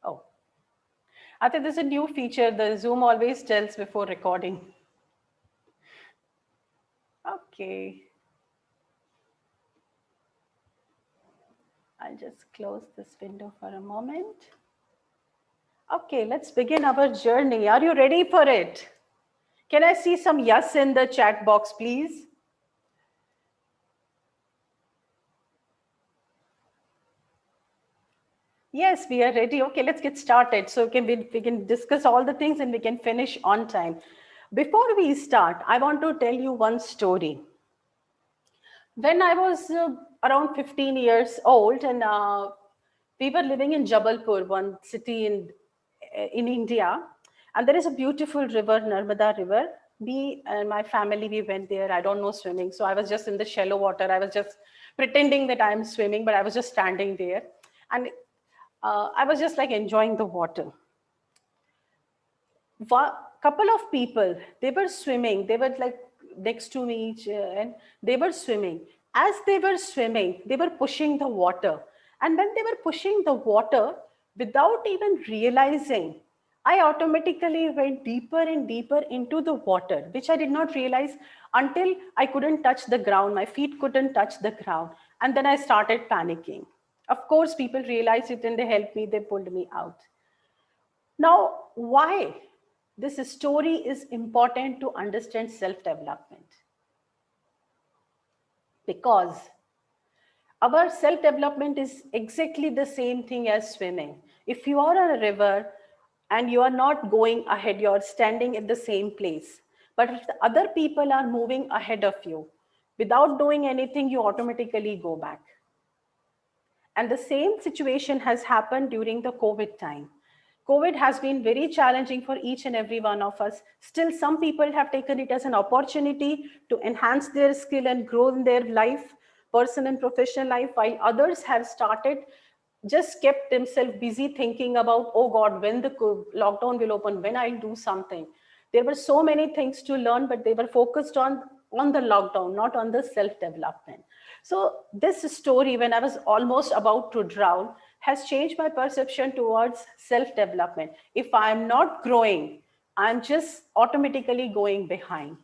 Oh, I think there's a new feature. The Zoom always tells before recording. Okay. I'll just close this window for a moment. Okay, let's begin our journey. Are you ready for it? Can I see some yes in the chat box, please? Yes, we are ready. Okay, let's get started. So we can discuss all the things and we can finish on time. Before we start, I want to tell you one story. When I was around 15 years old, and we were living in Jabalpur, one city in India, and there is a beautiful river, Narmada River. Me and my family, we went there. I don't know swimming, so I was just in the shallow water. I was just pretending that I'm swimming, but I was just standing there, and I was just like enjoying the water. Couple of people, they were swimming. They were like next to me, and they were swimming. As they were swimming, they were pushing the water, and when they were pushing the water, without even realizing, I automatically went deeper and deeper into the water, which I did not realize until I couldn't touch the ground. My feet couldn't touch the ground, and then I started panicking. Of course, people realized it and they helped me. They pulled me out. Now, why this story is important to understand self-development? Because our self-development is exactly the same thing as swimming. If you are on a river and you are not going ahead, you are standing at the same place. But if the other people are moving ahead of you, without doing anything, you automatically go back. And the same situation has happened during the COVID time. COVID has been very challenging for each and every one of us. Still, some people have taken it as an opportunity to enhance their skill and grow in their life, personal and professional life, while others have started just kept themselves busy thinking about, oh God, when the lockdown will open, when I'll do something. There were so many things to learn, but they were focused on the lockdown, not on the self-development. So this story, when I was almost about to drown, has changed my perception towards self-development. If I'm not growing, I'm just automatically going behind.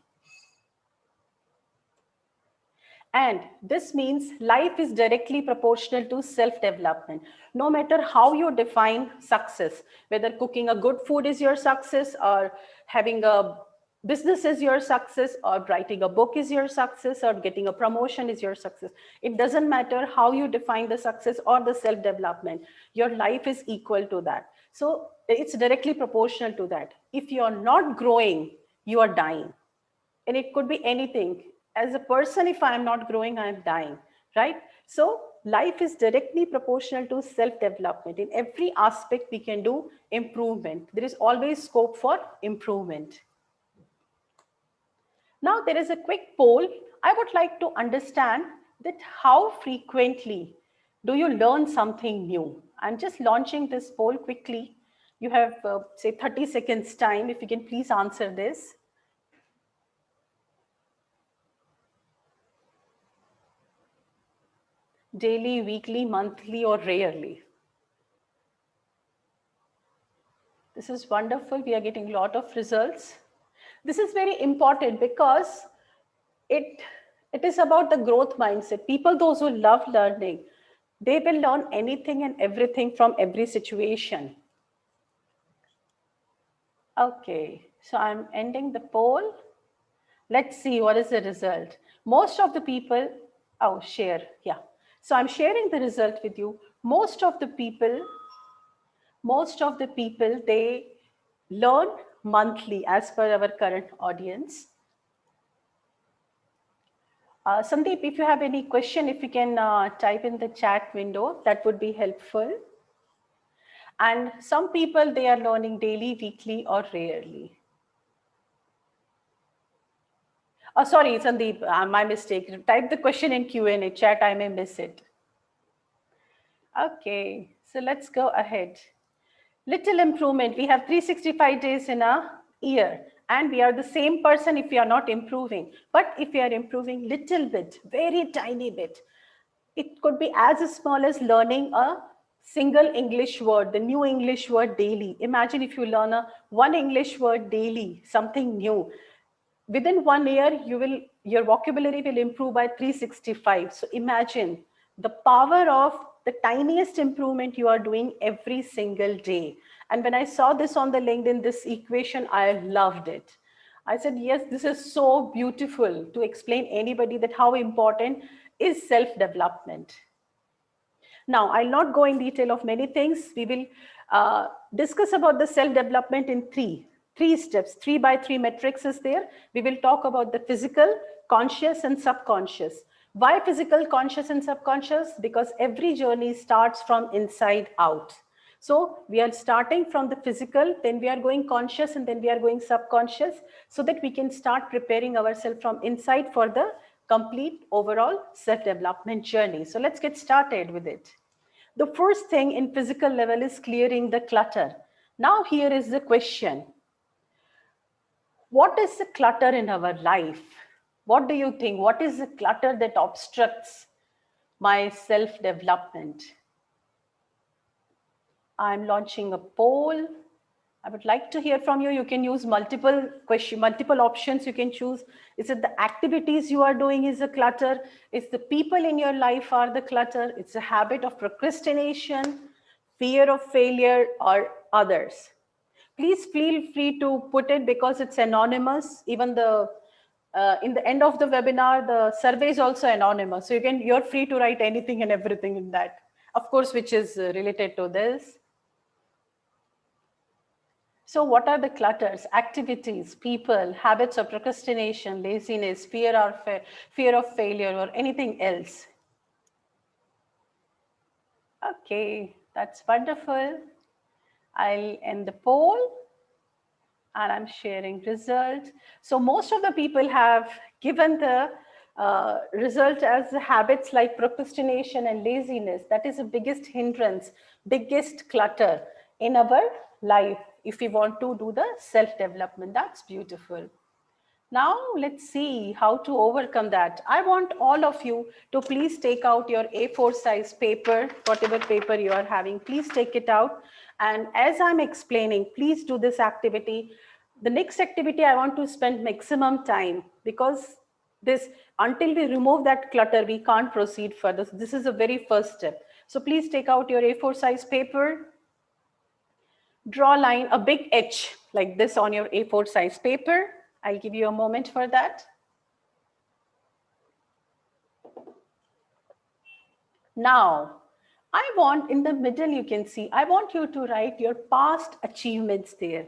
And this means life is directly proportional to self-development. No matter how you define success, whether cooking a good food is your success, or having a business is your success, or writing a book is your success, or getting a promotion is your success. It doesn't matter how you define the success or the self-development. Your life is equal to that. So it's directly proportional to that. If you're not growing, you are dying. And it could be anything. As a person, if I'm not growing, I'm dying, right? So life is directly proportional to self-development. In every aspect, we can do improvement. There is always scope for improvement. Now, there is a quick poll. I would like to understand that how frequently do you learn something new? I'm just launching this poll quickly. You have, say, 30 seconds time. If you can please answer this. Daily, weekly, monthly, or rarely? This is wonderful. We are getting a lot of results. This is very important because it is about the growth mindset. People, those who love learning, they will learn anything and everything from every situation. Okay, so I'm ending the poll. Let's see what is the result. Most of the people, oh, share, yeah. So I'm sharing the result with you. Most of the people, they learn monthly as per our current audience. Sandeep, if you have any question, if you can type in the chat window, that would be helpful. And some people, they are learning daily, weekly, or rarely. Oh, sorry, Sandeep, my mistake. Type the question in Q&A chat, I may miss it. Okay, so let's go ahead. Little improvement. We have 365 days in a year, and we are the same person if we are not improving. But if we are improving little bit, very tiny bit, it could be as small as learning a single English word, the new English word daily. Imagine if you learn one English word daily, something new. Within 1 year, your vocabulary will improve by 365. So imagine the power of the tiniest improvement you are doing every single day. And when I saw this on the LinkedIn, this equation, I loved it. I said, yes, this is so beautiful to explain anybody that how important is self-development. Now, I'll not go in detail of many things. We will discuss about the self-development in three steps. 3x3 metrics is there. We will talk about the physical, conscious, and subconscious. Why physical, conscious, and subconscious? Because every journey starts from inside out. So we are starting from the physical, then we are going conscious, and then we are going subconscious, so that we can start preparing ourselves from inside for the complete overall self-development journey. So let's get started with it. The first thing in physical level is clearing the clutter. Now here is the question. What is the clutter in our life? What do you think? What is the clutter that obstructs my self-development? I'm launching a poll. I would like to hear from you. You can use multiple options you can choose. Is it the activities you are doing is a clutter? Is the people in your life are the clutter? It's a habit of procrastination, fear of failure, or others. Please feel free to put it because it's anonymous. Even in the end of the webinar, the survey is also anonymous. So you're free to write anything and everything in that, of course, which is related to this. So what are the clutters? Activities, people, habits of procrastination, laziness, fear of failure, or anything else? Okay, that's wonderful. I'll end the poll and I'm sharing results. So most of the people have given the result as habits like procrastination and laziness. That is the biggest hindrance, biggest clutter in our life if we want to do the self-development. That's beautiful. Now let's see how to overcome that. I want all of you to please take out your A4 size paper, whatever paper you are having, please take it out. And as I'm explaining, please do this activity. The next activity I want to spend maximum time, because until we remove that clutter, we can't proceed further. This is the very first step. So please take out your A4 size paper, draw a line, a big H like this on your A4 size paper. I'll give you a moment for that. Now, I want in the middle, you can see, I want you to write your past achievements there.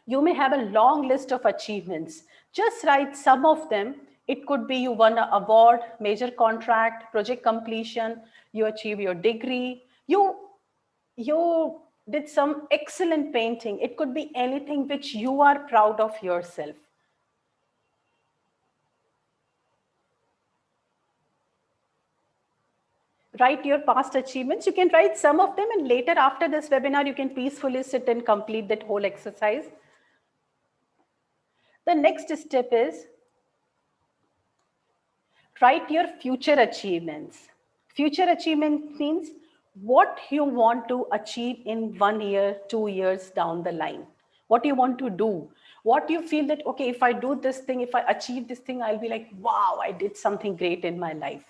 You may have a long list of achievements. Just write some of them. It could be you won an award, major contract, project completion, you achieve your degree, you did some excellent painting. It could be anything which you are proud of yourself. Write your past achievements. You can write some of them, and later after this webinar, you can peacefully sit and complete that whole exercise. The next step is write your future achievements. Future achievement means what you want to achieve in 1 year, 2 years down the line. What you want to do. What you feel that, okay, if I do this thing, if I achieve this thing, I'll be like, wow, I did something great in my life.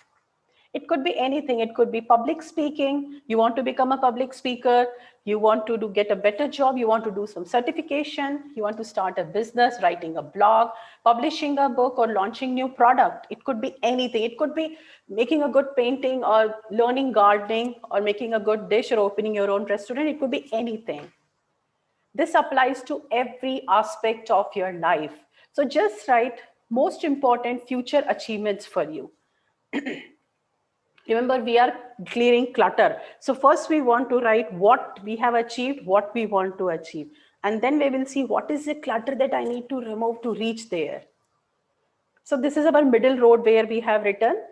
It could be anything. It could be public speaking. You want to become a public speaker. You want to get a better job. You want to do some certification. You want to start a business, writing a blog, publishing a book, or launching new product. It could be anything. It could be making a good painting, or learning gardening, or making a good dish, or opening your own restaurant. It could be anything. This applies to every aspect of your life. So just write most important future achievements for you. Remember, we are clearing clutter. So first we want to write what we have achieved, what we want to achieve. And then we will see what is the clutter that I need to remove to reach there. So this is our middle road where we have written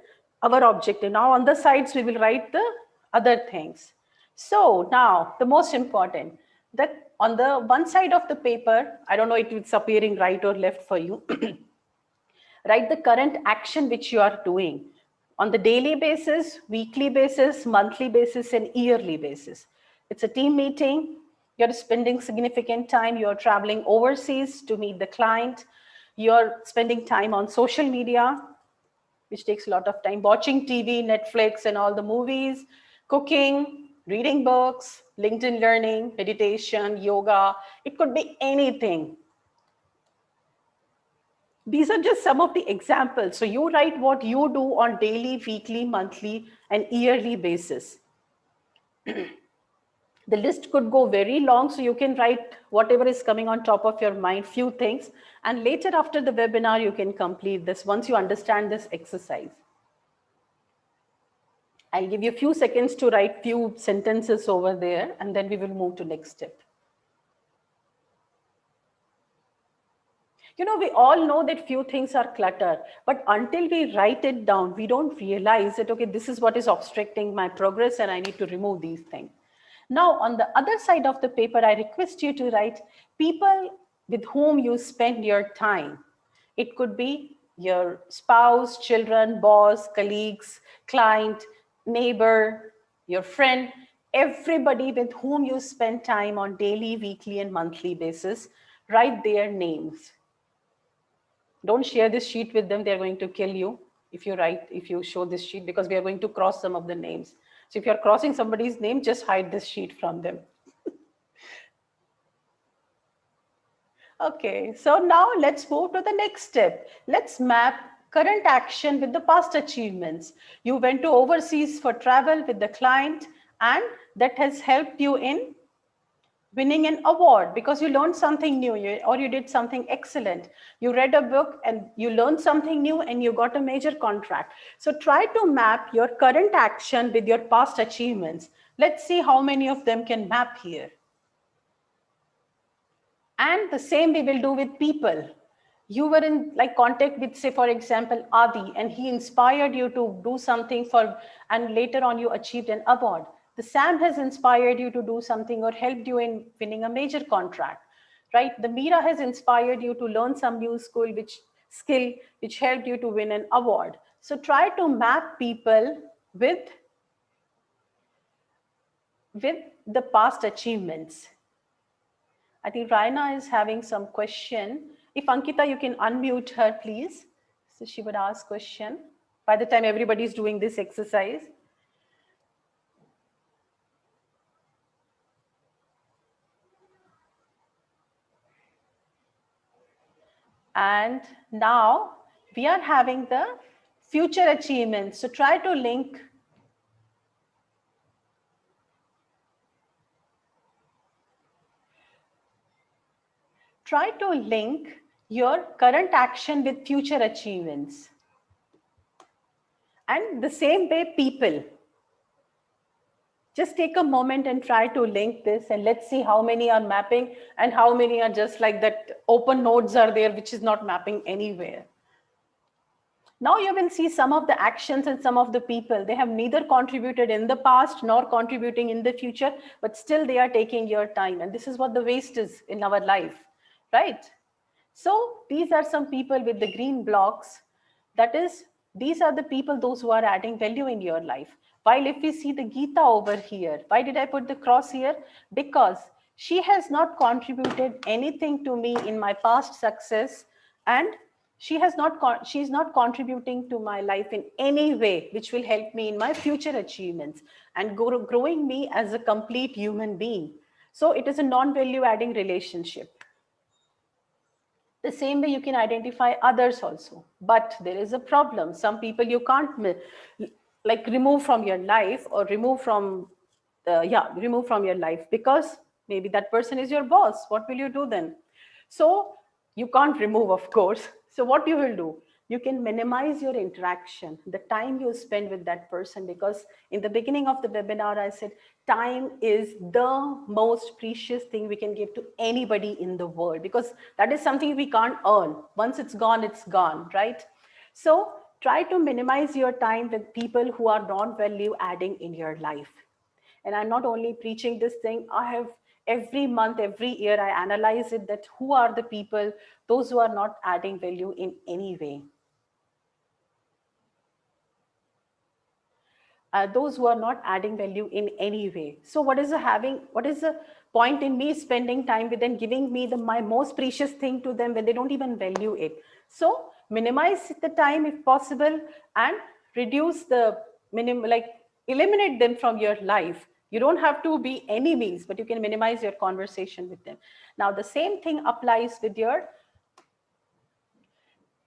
our objective. Now on the sides, we will write the other things. So now the most important, that on the one side of the paper, I don't know if it's appearing right or left for you, write the current action which you are doing. on the daily basis, weekly basis, monthly basis, and yearly basis. It's a team meeting. You're spending significant time. You're traveling overseas to meet the client. You're spending time on social media, which takes a lot of time, watching TV, Netflix, and all the movies, cooking, reading books, LinkedIn learning, meditation, yoga. It could be anything. These are just some of the examples. So you write what you do on daily, weekly, monthly, and yearly basis. The list could go very long, so you can write whatever is coming on top of your mind, few things, and later after the webinar, you can complete this once you understand this exercise. I'll give you a few seconds to write few sentences over there, and then we will move to next step. You know, we all know that few things are clutter, but until we write it down, we don't realize that, okay, this is what is obstructing my progress and I need to remove these things. Now, on the other side of the paper, I request you to write people with whom you spend your time. It could be your spouse, children, boss, colleagues, client, neighbor, your friend, everybody with whom you spend time on daily, weekly, and monthly basis. Write their names. Don't share this sheet with them. They're going to kill you if you show this sheet, because we are going to cross some of the names. So if you're crossing somebody's name, just hide this sheet from them. Okay, so now let's move to the next step. Let's map current action with the past achievements. You went to overseas for travel with the client, and that has helped you in winning an award because you learned something new, or you did something excellent. You read a book and you learned something new and you got a major contract. So try to map your current action with your past achievements. Let's see how many of them can map here. And the same we will do with people. You were in contact with, say, for example, Adi, and he inspired you to do something and later on you achieved an award. The Sam has inspired you to do something or helped you in winning a major contract, right? The Meera has inspired you to learn some new skill which helped you to win an award. So try to map people with the past achievements. I think Raina is having some question. If Ankita, you can unmute her, please. So she would ask question by the time everybody is doing this exercise. And now we are having the future achievements. So try to link your current action with future achievements. And the same way, people. Just take a moment and try to link this, and let's see how many are mapping and how many are just like that open nodes are there, which is not mapping anywhere. Now you will see some of the actions and some of the people, they have neither contributed in the past nor contributing in the future, but still they are taking your time. And this is what the waste is in our life, right? So these are some people with the green blocks. That is, these are the people, those who are adding value in your life. While if we see the Geeta over here, why did I put the cross here? Because she has not contributed anything to me in my past success, and she is not contributing to my life in any way which will help me in my future achievements and growing me as a complete human being. So it is a non-value adding relationship. The same way you can identify others also, but there is a problem. Some people you can't remove from your life, or remove from your life, because maybe that person is your boss. What will you do then? So you can't remove, of course. So what you will do? You can minimize your interaction, the time you spend with that person, because in the beginning of the webinar, I said, time is the most precious thing we can give to anybody in the world, because that is something we can't earn. Once it's gone, right? So try to minimize your time with people who are non-value adding in your life. And I'm not only preaching this thing, I have every month, every year, I analyze it, that who are the people, those who are not adding value in any way. those who are not adding value in any way. So what is the point in me spending time with them, giving me my most precious thing to them when they don't even value it? So minimize the time if possible, and reduce the eliminate them from your life. You don't have to be enemies, but you can minimize your conversation with them. Now the same thing applies with your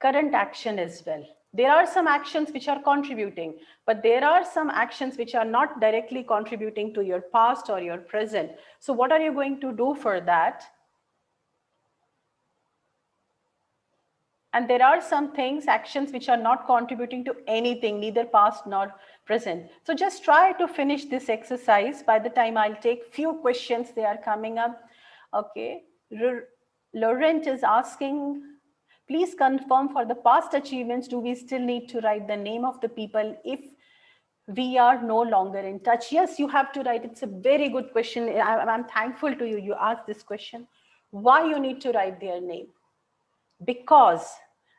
current action as well. There are some actions which are contributing, but there are some actions which are not directly contributing to your past or your present. So what are you going to do for that? And there are some things, actions which are not contributing to anything, neither past nor present. So just try to finish this exercise. By the time I'll take few questions, they are coming up. Okay. Laurent is asking, please confirm, for the past achievements, do we still need to write the name of the people if we are no longer in touch? Yes, you have to write. It's a very good question. I'm thankful to you. You asked this question. Why you need to write their name? Because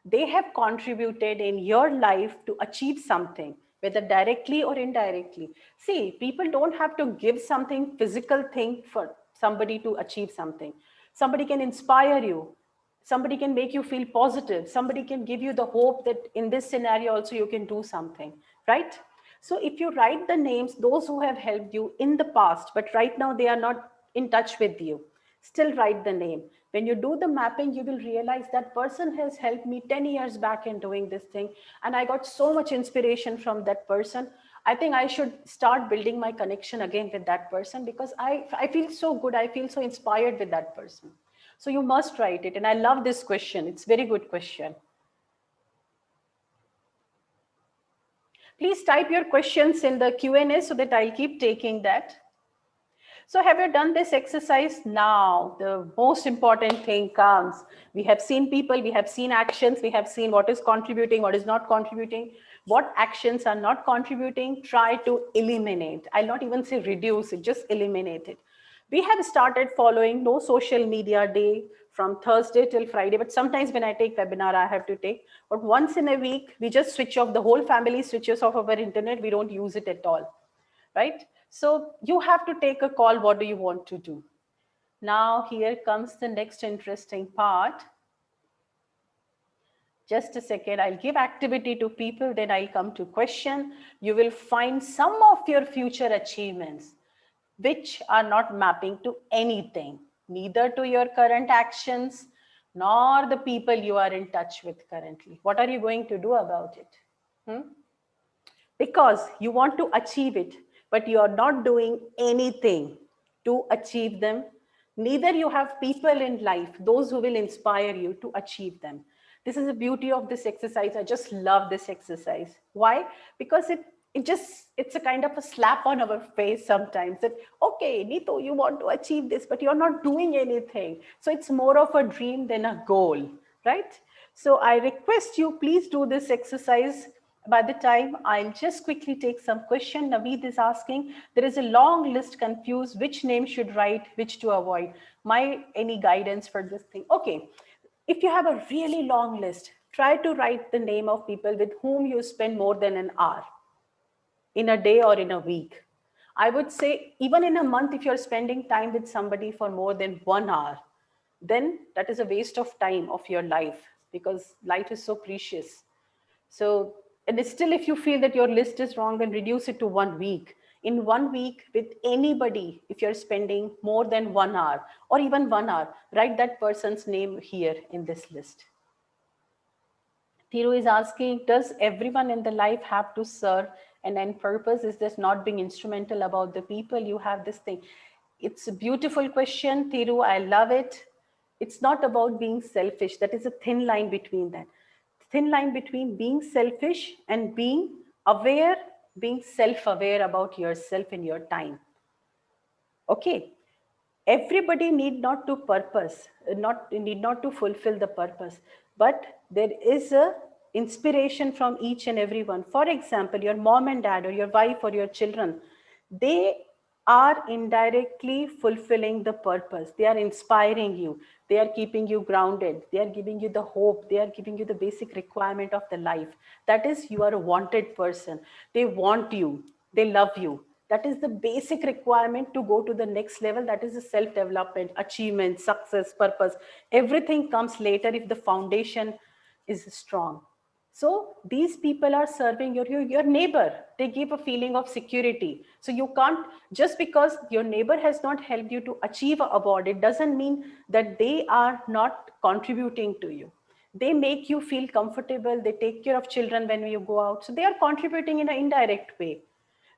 they have contributed in your life to achieve something, whether directly or indirectly. See, people don't have to give something, physical thing, for somebody to achieve something. Somebody can inspire you. Somebody can make you feel positive. Somebody can give you the hope that in this scenario also you can do something, right? So if you write the names, those who have helped you in the past, but right now they are not in touch with you, still write the name. When you do the mapping, you will realize that person has helped me 10 years back in doing this thing, and I got so much inspiration from that person. I think I should start building my connection again with that person, because I feel so good. I feel so inspired with that person. So you must write it. And I love this question. It's a very good question. Please type your questions in the Q&A so that I'll keep taking that. So have you done this exercise? Now, the most important thing comes. We have seen people, we have seen actions, we have seen what is contributing, what is not contributing, what actions are not contributing. Try to eliminate. I'll not even say reduce it, just eliminate it. We have started following no social media day from Thursday till Friday, but sometimes when I take webinar, I have to take. But once in a week, we just switch off, the whole family switches off our internet. We don't use it at all, right? So you have to take a call. What do you want to do? Now here comes the next interesting part. Just a second, I'll give activity to people, then I'll come to question. You will find some of your future achievements which are not mapping to anything, neither to your current actions, nor the people you are in touch with currently. What are you going to do about it? Because you want to achieve it, but you are not doing anything to achieve them. Neither you have people in life, those who will inspire you to achieve them. This is the beauty of this exercise. I just love this exercise. Why? Because it's a kind of a slap on our face sometimes that, okay, Neetu, you want to achieve this, but you're not doing anything. So it's more of a dream than a goal, right? So I request you, please do this exercise. By the time, I'll just quickly take some question. Naveed is asking, there is a long list, confused, which name should write, which to avoid. Any guidance for this thing? Okay, if you have a really long list, try to write the name of people with whom you spend more than an hour in a day or in a week. I would say even in a month, if you're spending time with somebody for more than 1 hour, then that is a waste of time of your life, because life is so precious. So, and still, if you feel that your list is wrong, then reduce it to 1 week. In 1 week, with anybody, if you're spending more than 1 hour or even 1 hour, write that person's name here in this list. Thiru is asking, does everyone in the life have to serve an end purpose? Is this not being instrumental about the people? You have this thing. It's a beautiful question, Thiru. I love it. It's not about being selfish. That is a thin line between that. Thin line between being selfish and being aware, being self-aware about yourself and your time. Okay. Everybody need not to need not to fulfill the purpose, but there is a inspiration from each and everyone. For example, your mom and dad or your wife or your children, they are indirectly fulfilling the purpose. They are inspiring you. They are keeping you grounded. They are giving you the hope. They are giving you the basic requirement of the life. That is, you are a wanted person. They want you. they love you. That is the basic requirement to go to the next level. That is the self-development, achievement, success, purpose. Everything comes later if the foundation is strong. So these people are serving your neighbor. They give a feeling of security. So you can't, just because your neighbor has not helped you to achieve an award, it doesn't mean that they are not contributing to you. They make you feel comfortable. They take care of children when you go out. So they are contributing in an indirect way.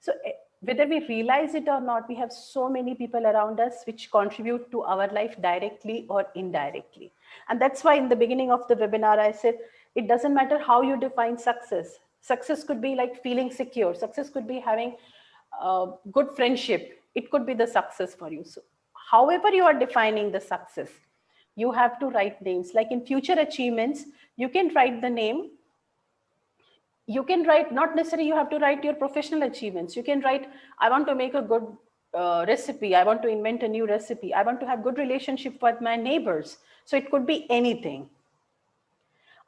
So whether we realize it or not, we have so many people around us which contribute to our life directly or indirectly. And that's why in the beginning of the webinar, I said, it doesn't matter how you define success. Success could be like feeling secure. Success could be having good friendship. It could be the success for you. So however you are defining the success, you have to write names. Like in future achievements, you can write the name. You can write, not necessarily you have to write your professional achievements. You can write, I want to make a good recipe. I want to invent a new recipe. I want to have good relationship with my neighbors. So it could be anything.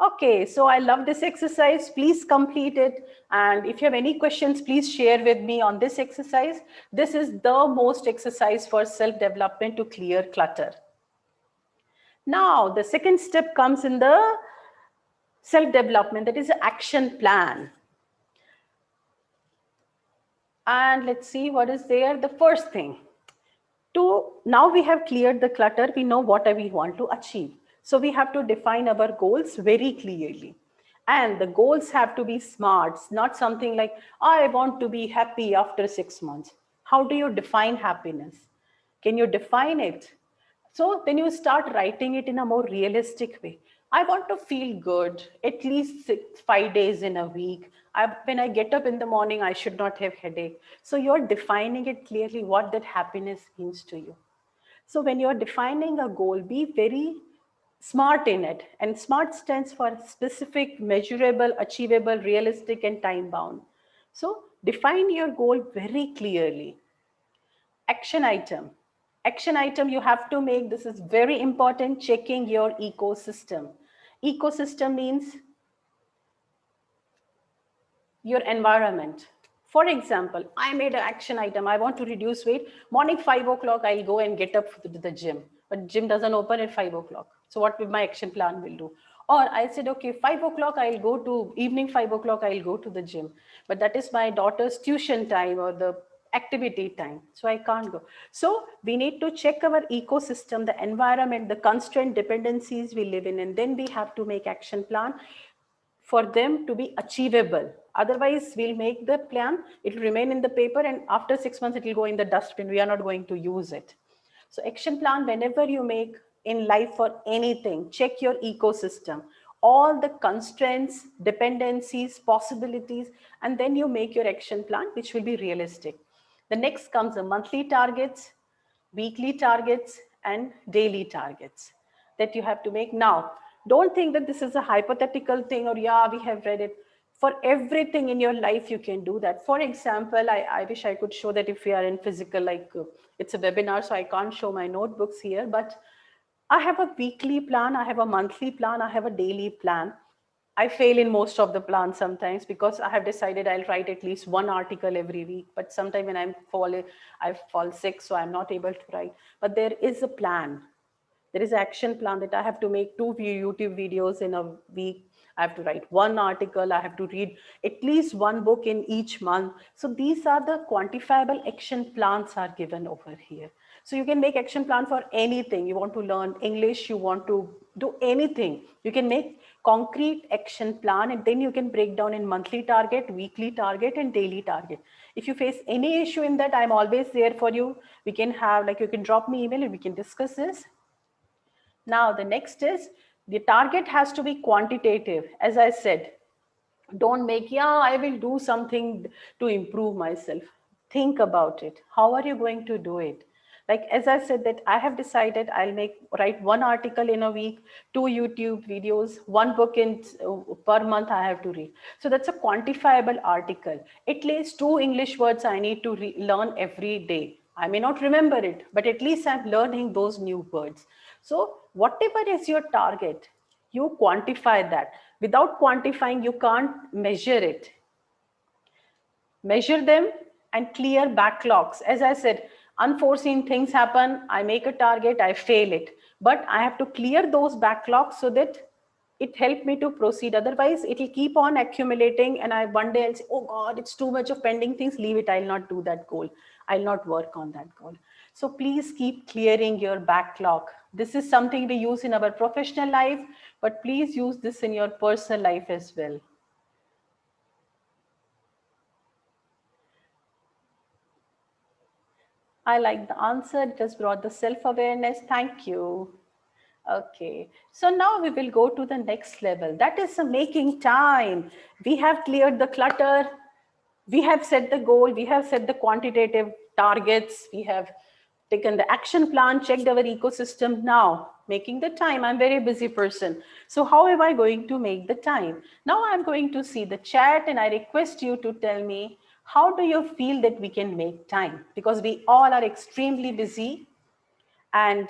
Okay, so I love this exercise. Please complete it. And if you have any questions, please share with me on this exercise. This is the most exercise for self-development to clear clutter. Now, the second step comes in the self-development, that is an action plan. And let's see what is there. The first thing, now we have cleared the clutter, we know what we want to achieve. So we have to define our goals very clearly. And the goals have to be smart, not something like, I want to be happy after 6 months. How do you define happiness? Can you define it? So then you start writing it in a more realistic way. I want to feel good at least 5 days in a week. When I get up in the morning, I should not have headache. So you're defining it clearly what that happiness means to you. So when you're defining a goal, be very smart in it. And SMART stands for specific, measurable, achievable, realistic, and time bound. So define your goal very clearly. Action item. Action item you have to make, this is very important, checking your ecosystem. Ecosystem means your environment. For example, I made an action item. I want to reduce weight. Morning 5 o'clock, I'll go and get up to the gym. But gym doesn't open at 5 o'clock. So what will my action plan will do? Or I said, okay, 5 o'clock, I'll go to evening 5 o'clock, I'll go to the gym. But that is my daughter's tuition time or the activity time. So I can't go. So we need to check our ecosystem, the environment, the constraint dependencies we live in, and then we have to make action plan for them to be achievable. Otherwise, we'll make the plan, it will remain in the paper, and after 6 months, it will go in the dustbin. We are not going to use it. So action plan, whenever you make in life for anything, check your ecosystem, all the constraints, dependencies, possibilities, and then you make your action plan, which will be realistic. The next comes the monthly targets, weekly targets, and daily targets that you have to make. Now, don't think that this is a hypothetical thing or yeah, we have read it. For everything in your life, you can do that. For example, I wish I could show that if we are in physical, like it's a webinar, so I can't show my notebooks here, but I have a weekly plan, I have a monthly plan, I have a daily plan. I fail in most of the plans sometimes because I have decided I'll write at least one article every week. But sometimes when I fall sick, so I'm not able to write. But there is a plan. There is an action plan that I have to make 2 YouTube videos in a week. I have to write one article. I have to read at least one book in each month. So these are the quantifiable action plans are given over here. So you can make action plan for anything. You want to learn English, you want to do anything. You can make concrete action plan, and then you can break down in monthly target, weekly target, and daily target. If you face any issue in that, I'm always there for you. We can have, like, you can drop me email and we can discuss this. Now, the next is the target has to be quantitative. As I said, don't make, yeah, I will do something to improve myself. Think about it. How are you going to do it? Like, as I said, that I have decided I'll write one article in a week, 2 YouTube videos, one book per month I have to read. So that's a quantifiable article. At least 2 English words I need to learn every day. I may not remember it, but at least I'm learning those new words. So whatever is your target, you quantify that. Without quantifying, you can't measure it. Measure them, and clear backlogs. As I said, unforeseen things happen. I make a target, I fail it. But I have to clear those backlogs so that it helped me to proceed. Otherwise, it will keep on accumulating. And one day I'll say, oh God, it's too much of pending things. Leave it. I'll not do that goal. I'll not work on that goal. So please keep clearing your backlog. This is something we use in our professional life, but please use this in your personal life as well. I like the answer. It has brought the self-awareness. Thank you. Okay, so now we will go to the next level. That is making time. We have cleared the clutter. We have set the goal. We have set the quantitative targets. We have taken the action plan, checked our ecosystem. Now, making the time. I'm a very busy person. So how am I going to make the time? Now I'm going to see the chat and I request you to tell me, how do you feel that we can make time? Because we all are extremely busy and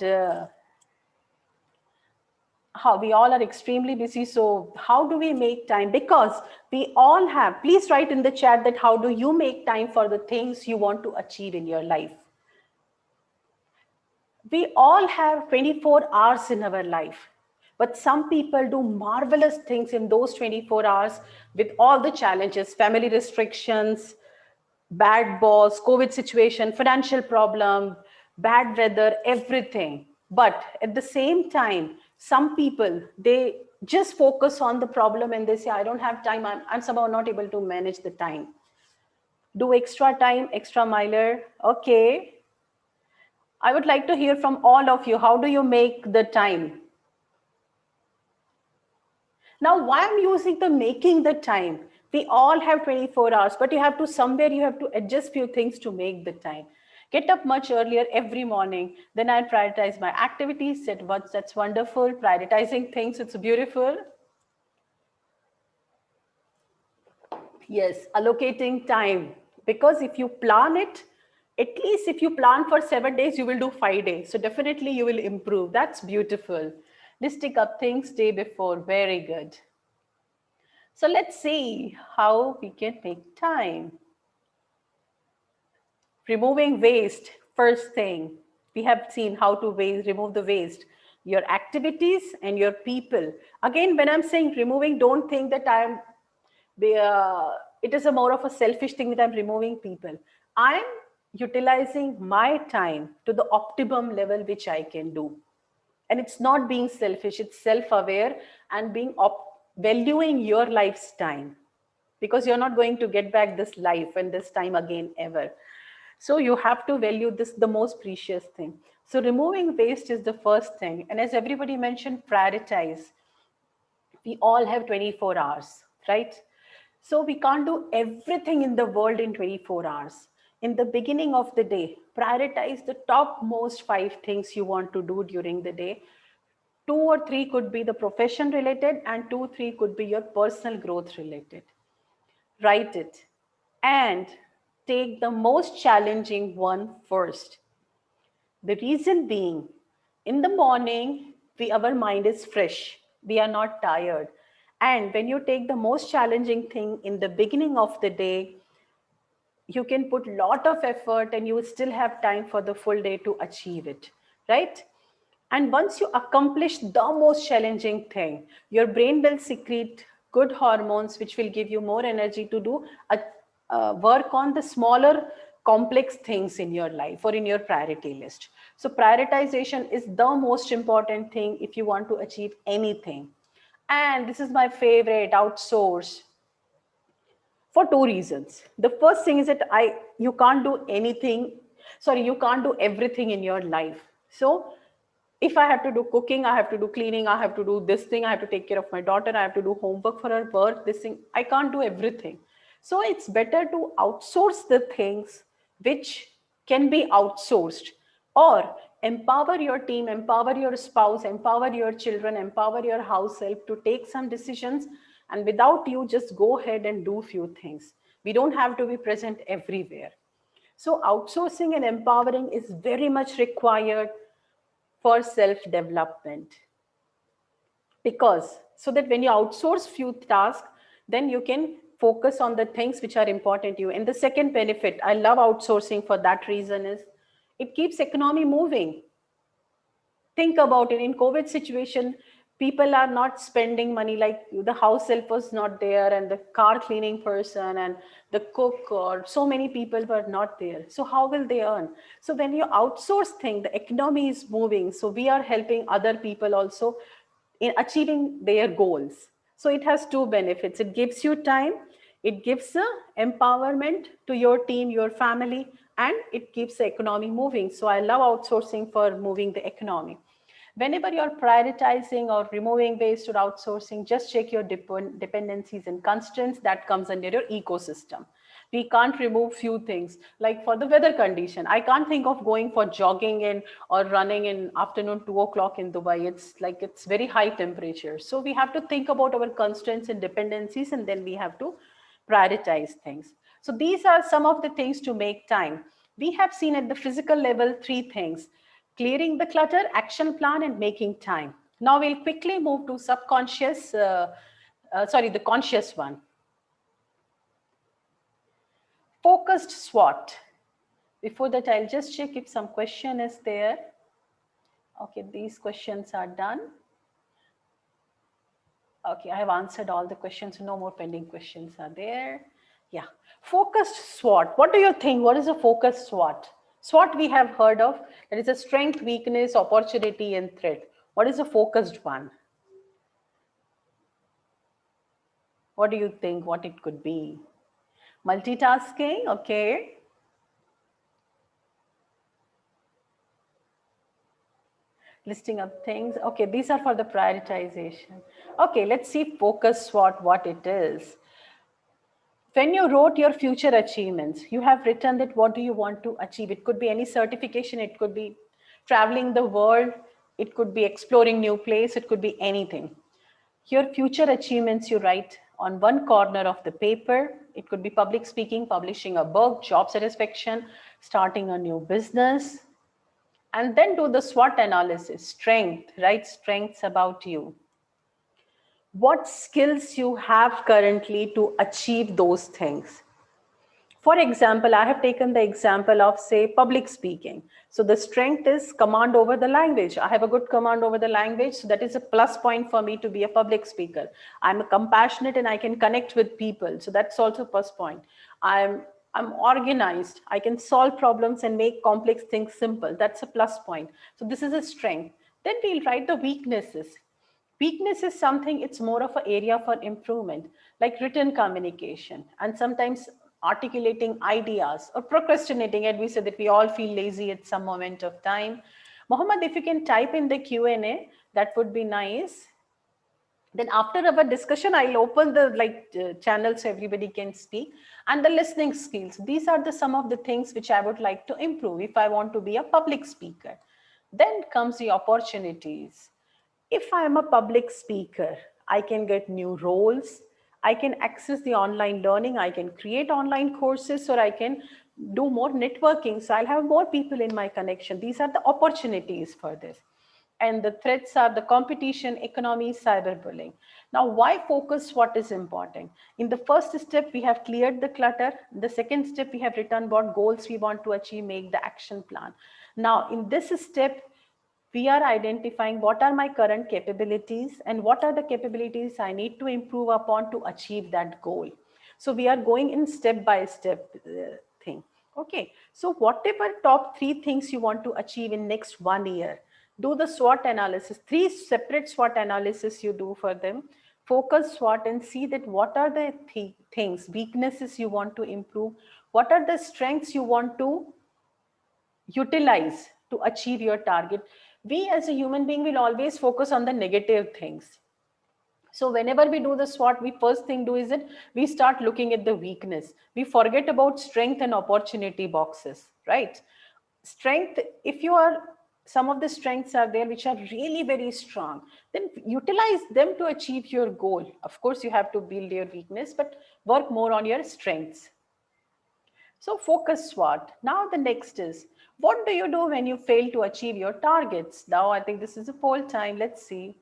we all are extremely busy. So how do we make time? Because we all have, please write in the chat that how do you make time for the things you want to achieve in your life? We all have 24 hours in our life, but some people do marvelous things in those 24 hours with all the challenges, family restrictions, bad boss, COVID situation, financial problem, bad weather, everything. But at the same time, some people, they just focus on the problem and they say, I don't have time. I'm somehow not able to manage the time. Do extra time, extra miler. Okay. I would like to hear from all of you. How do you make the time? Now, why I'm using the making the time? We all have 24 hours, but you have to somewhere you have to adjust few things to make the time. Get up much earlier every morning. Then I prioritize my activities. That's wonderful. Prioritizing things, it's beautiful. Yes, allocating time. Because if you plan it, at least if you plan for 7 days, you will do 5 days. So definitely you will improve. That's beautiful. Listing up things day before. Very good. So let's see how we can make time. Removing waste, first thing. We have seen how to remove the waste. Your activities and your people. Again, when I'm saying removing, don't think that it is a more of a selfish thing that I'm removing people. I'm utilizing my time to the optimum level which I can do. And it's not being selfish, it's self-aware and valuing your life's time, because you're not going to get back this life and this time again ever. So you have to value this, the most precious thing. So removing waste is the first thing. And as everybody mentioned, prioritize. We all have 24 hours, right? So we can't do everything in the world in 24 hours. In the beginning of the day, prioritize the topmost 5 things you want to do during the day. 2 or 3 could be the profession related and 2, 3 could be your personal growth related. Write it and take the most challenging one first. The reason being, in the morning, our mind is fresh. We are not tired. And when you take the most challenging thing in the beginning of the day, you can put a lot of effort and you will still have time for the full day to achieve it, right? And once you accomplish the most challenging thing, your brain will secrete good hormones, which will give you more energy to do work on the smaller complex things in your life or in your priority list. So prioritization is the most important thing if you want to achieve anything. And this is my favorite, outsource, for 2 reasons. The first thing is that you can't do you can't do everything in your life. So if I have to do cooking, I have to do cleaning, I have to do this thing, I have to take care of my daughter, I have to do homework for her work, this thing, I can't do everything. So it's better to outsource the things which can be outsourced, or empower your team, empower your spouse, empower your children, empower your house help to take some decisions, and without you just go ahead and do few things. We don't have to be present everywhere. So outsourcing and empowering is very much required for self-development, because so that when you outsource few tasks, then you can Focus on the things which are important to you. And the second benefit, I love outsourcing for that reason, is it keeps economy moving. Think about it, in COVID situation, people are not spending money, like the house help was not there and the car cleaning person and the cook, or so many people were not there. So how will they earn? So when you outsource thing, the economy is moving. So we are helping other people also in achieving their goals. So it has two benefits. It gives you time, it gives empowerment to your team, your family, and it keeps the economy moving. So I love outsourcing for moving the economy. Whenever you're prioritizing or removing waste or outsourcing, just check your dependencies and constraints that comes under your ecosystem. We can't remove few things. Like for the weather condition, I can't think of going for jogging in or running in afternoon 2 o'clock in Dubai. It's like it's very high temperature. So we have to think about our constraints and dependencies, and then we have to prioritize things. So these are some of the things to make time. We have seen at the physical level three things: clearing the clutter, action plan, and making time. Now we'll quickly move to subconscious, the conscious one. Focused SWOT. Before that, I'll just check if some question is there. Okay, these questions are done. Okay, I have answered all the questions. No more pending questions are there. Yeah, focused SWOT. What do you think? What is a focused SWOT? SWOT we have heard of. That is a strength, weakness, opportunity, and threat. What is a focused one? What do you think? What it could be? Multitasking, okay. Listing of things. Okay, these are for the prioritization. Okay, let's see focus SWOT, what it is. When you wrote your future achievements, you have written that what do you want to achieve? It could be any certification, it could be traveling the world, it could be exploring new place, it could be anything. Your future achievements you write on one corner of the paper. It could be public speaking, publishing a book, job satisfaction, starting a new business. And then do the SWOT analysis. Strength, right? Strengths about you. What skills you have currently to achieve those things. For example, I have taken the example of, say, public speaking. So the strength is command over the language. I have a good command over the language. So that is a plus point for me to be a public speaker. I'm compassionate and I can connect with people. So that's also a plus point. I'm organized. I can solve problems and make complex things simple. That's a plus point. So this is a strength. Then we'll write the weaknesses. Weakness is something, it's more of an area for improvement, like written communication and sometimes articulating ideas or procrastinating. And we said that we all feel lazy at some moment of time. Mohammed, if you can type in the Q&A, that would be nice. Then after our discussion, I'll open the channel so everybody can speak. And the listening skills. These are some of the things which I would like to improve if I want to be a public speaker. Then comes the opportunities. If I am a public speaker, I can get new roles. I can access the online learning. I can create online courses, or I can do more networking. So I'll have more people in my connection. These are the opportunities for this. And the threats are the competition, economy, cyberbullying. Now, why focus what is important? In the first step, we have cleared the clutter. The second step, we have written what goals we want to achieve, make the action plan. Now, in this step, we are identifying what are my current capabilities and what are the capabilities I need to improve upon to achieve that goal. So we are going in step by step thing. Okay, so whatever top 3 things you want to achieve in next 1 year, do the SWOT analysis, 3 separate SWOT analysis you do for them. Focus SWOT and see that what are the things, weaknesses you want to improve, what are the strengths you want to utilize to achieve your target. We as a human being will always focus on the negative things. So whenever we do the SWOT, we first thing do is that we start looking at the weakness. We forget about strength and opportunity boxes, right? Strength, if you are, some of the strengths are there which are really very strong, then utilize them to achieve your goal. Of course, you have to build your weakness, but work more on your strengths. So focus SWOT. Now the next is, what do you do when you fail to achieve your targets? Now I think this is a poll time. Let's see.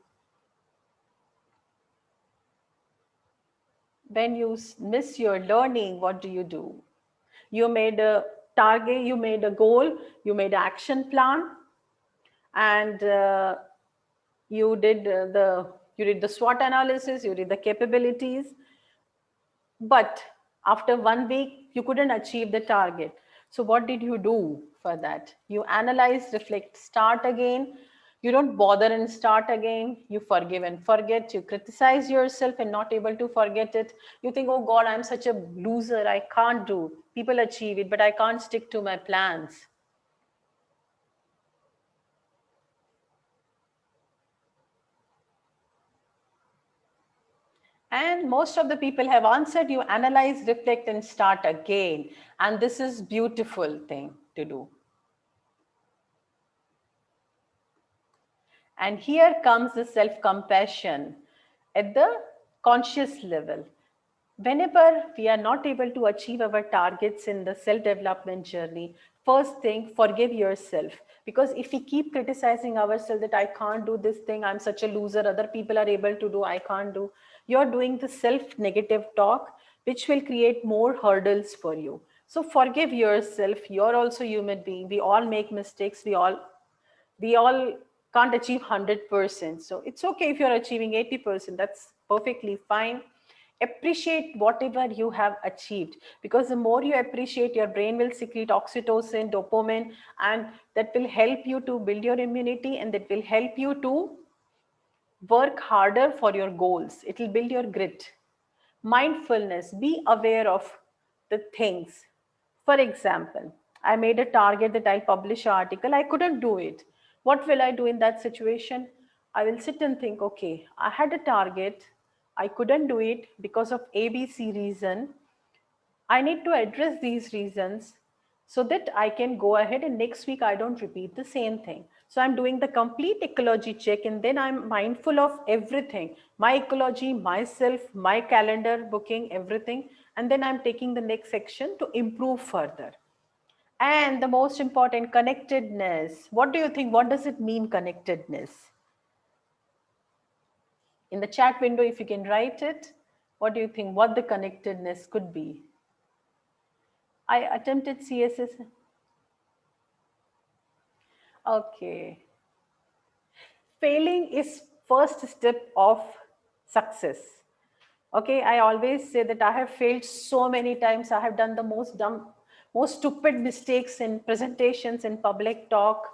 When you miss your learning, what do? You made a target, you made a goal, you made an action plan, and you did the SWOT analysis, you did the capabilities, but after 1 week you couldn't achieve the target. So what did you do for that? You analyze, reflect, start again. You don't bother and start again. You forgive and forget. You criticize yourself and not able to forget it. You think, oh God, I'm such a loser, I can't do. People achieve it, but I can't stick to my plans. And most of the people have answered. You analyze, reflect, and start again. And this is beautiful thing to do. And here comes the self-compassion at the conscious level. Whenever we are not able to achieve our targets in the self-development journey, first thing, forgive yourself. Because if we keep criticizing ourselves that I can't do this thing, I'm such a loser, other people are able to do, I can't do, you're doing the self-negative talk, which will create more hurdles for you. So forgive yourself. You're also a human being. We all make mistakes. We all can't achieve 100%. So it's okay if you're achieving 80%. That's perfectly fine. Appreciate whatever you have achieved, because the more you appreciate, your brain will secrete oxytocin, dopamine, and that will help you to build your immunity, and that will help you to work harder for your goals. It will build your grit. Mindfulness, be aware of the things. For example, I made a target that I'll publish an article. I couldn't do it. What will I do in that situation? I will sit and think, okay, I had a target. I couldn't do it because of ABC reason. I need to address these reasons so that I can go ahead and next week I don't repeat the same thing. So I'm doing the complete ecology check, and then I'm mindful of everything, my ecology, myself, my calendar booking, everything. And then I'm taking the next section to improve further. And the most important, connectedness. What do you think? What does it mean, connectedness? In the chat window, if you can write it, what do you think? What the connectedness could be? I attempted CSS. Okay. Failing is first step of success. Okay, I always say that I have failed so many times. I have done the most dumb, most stupid mistakes in presentations, in public talk,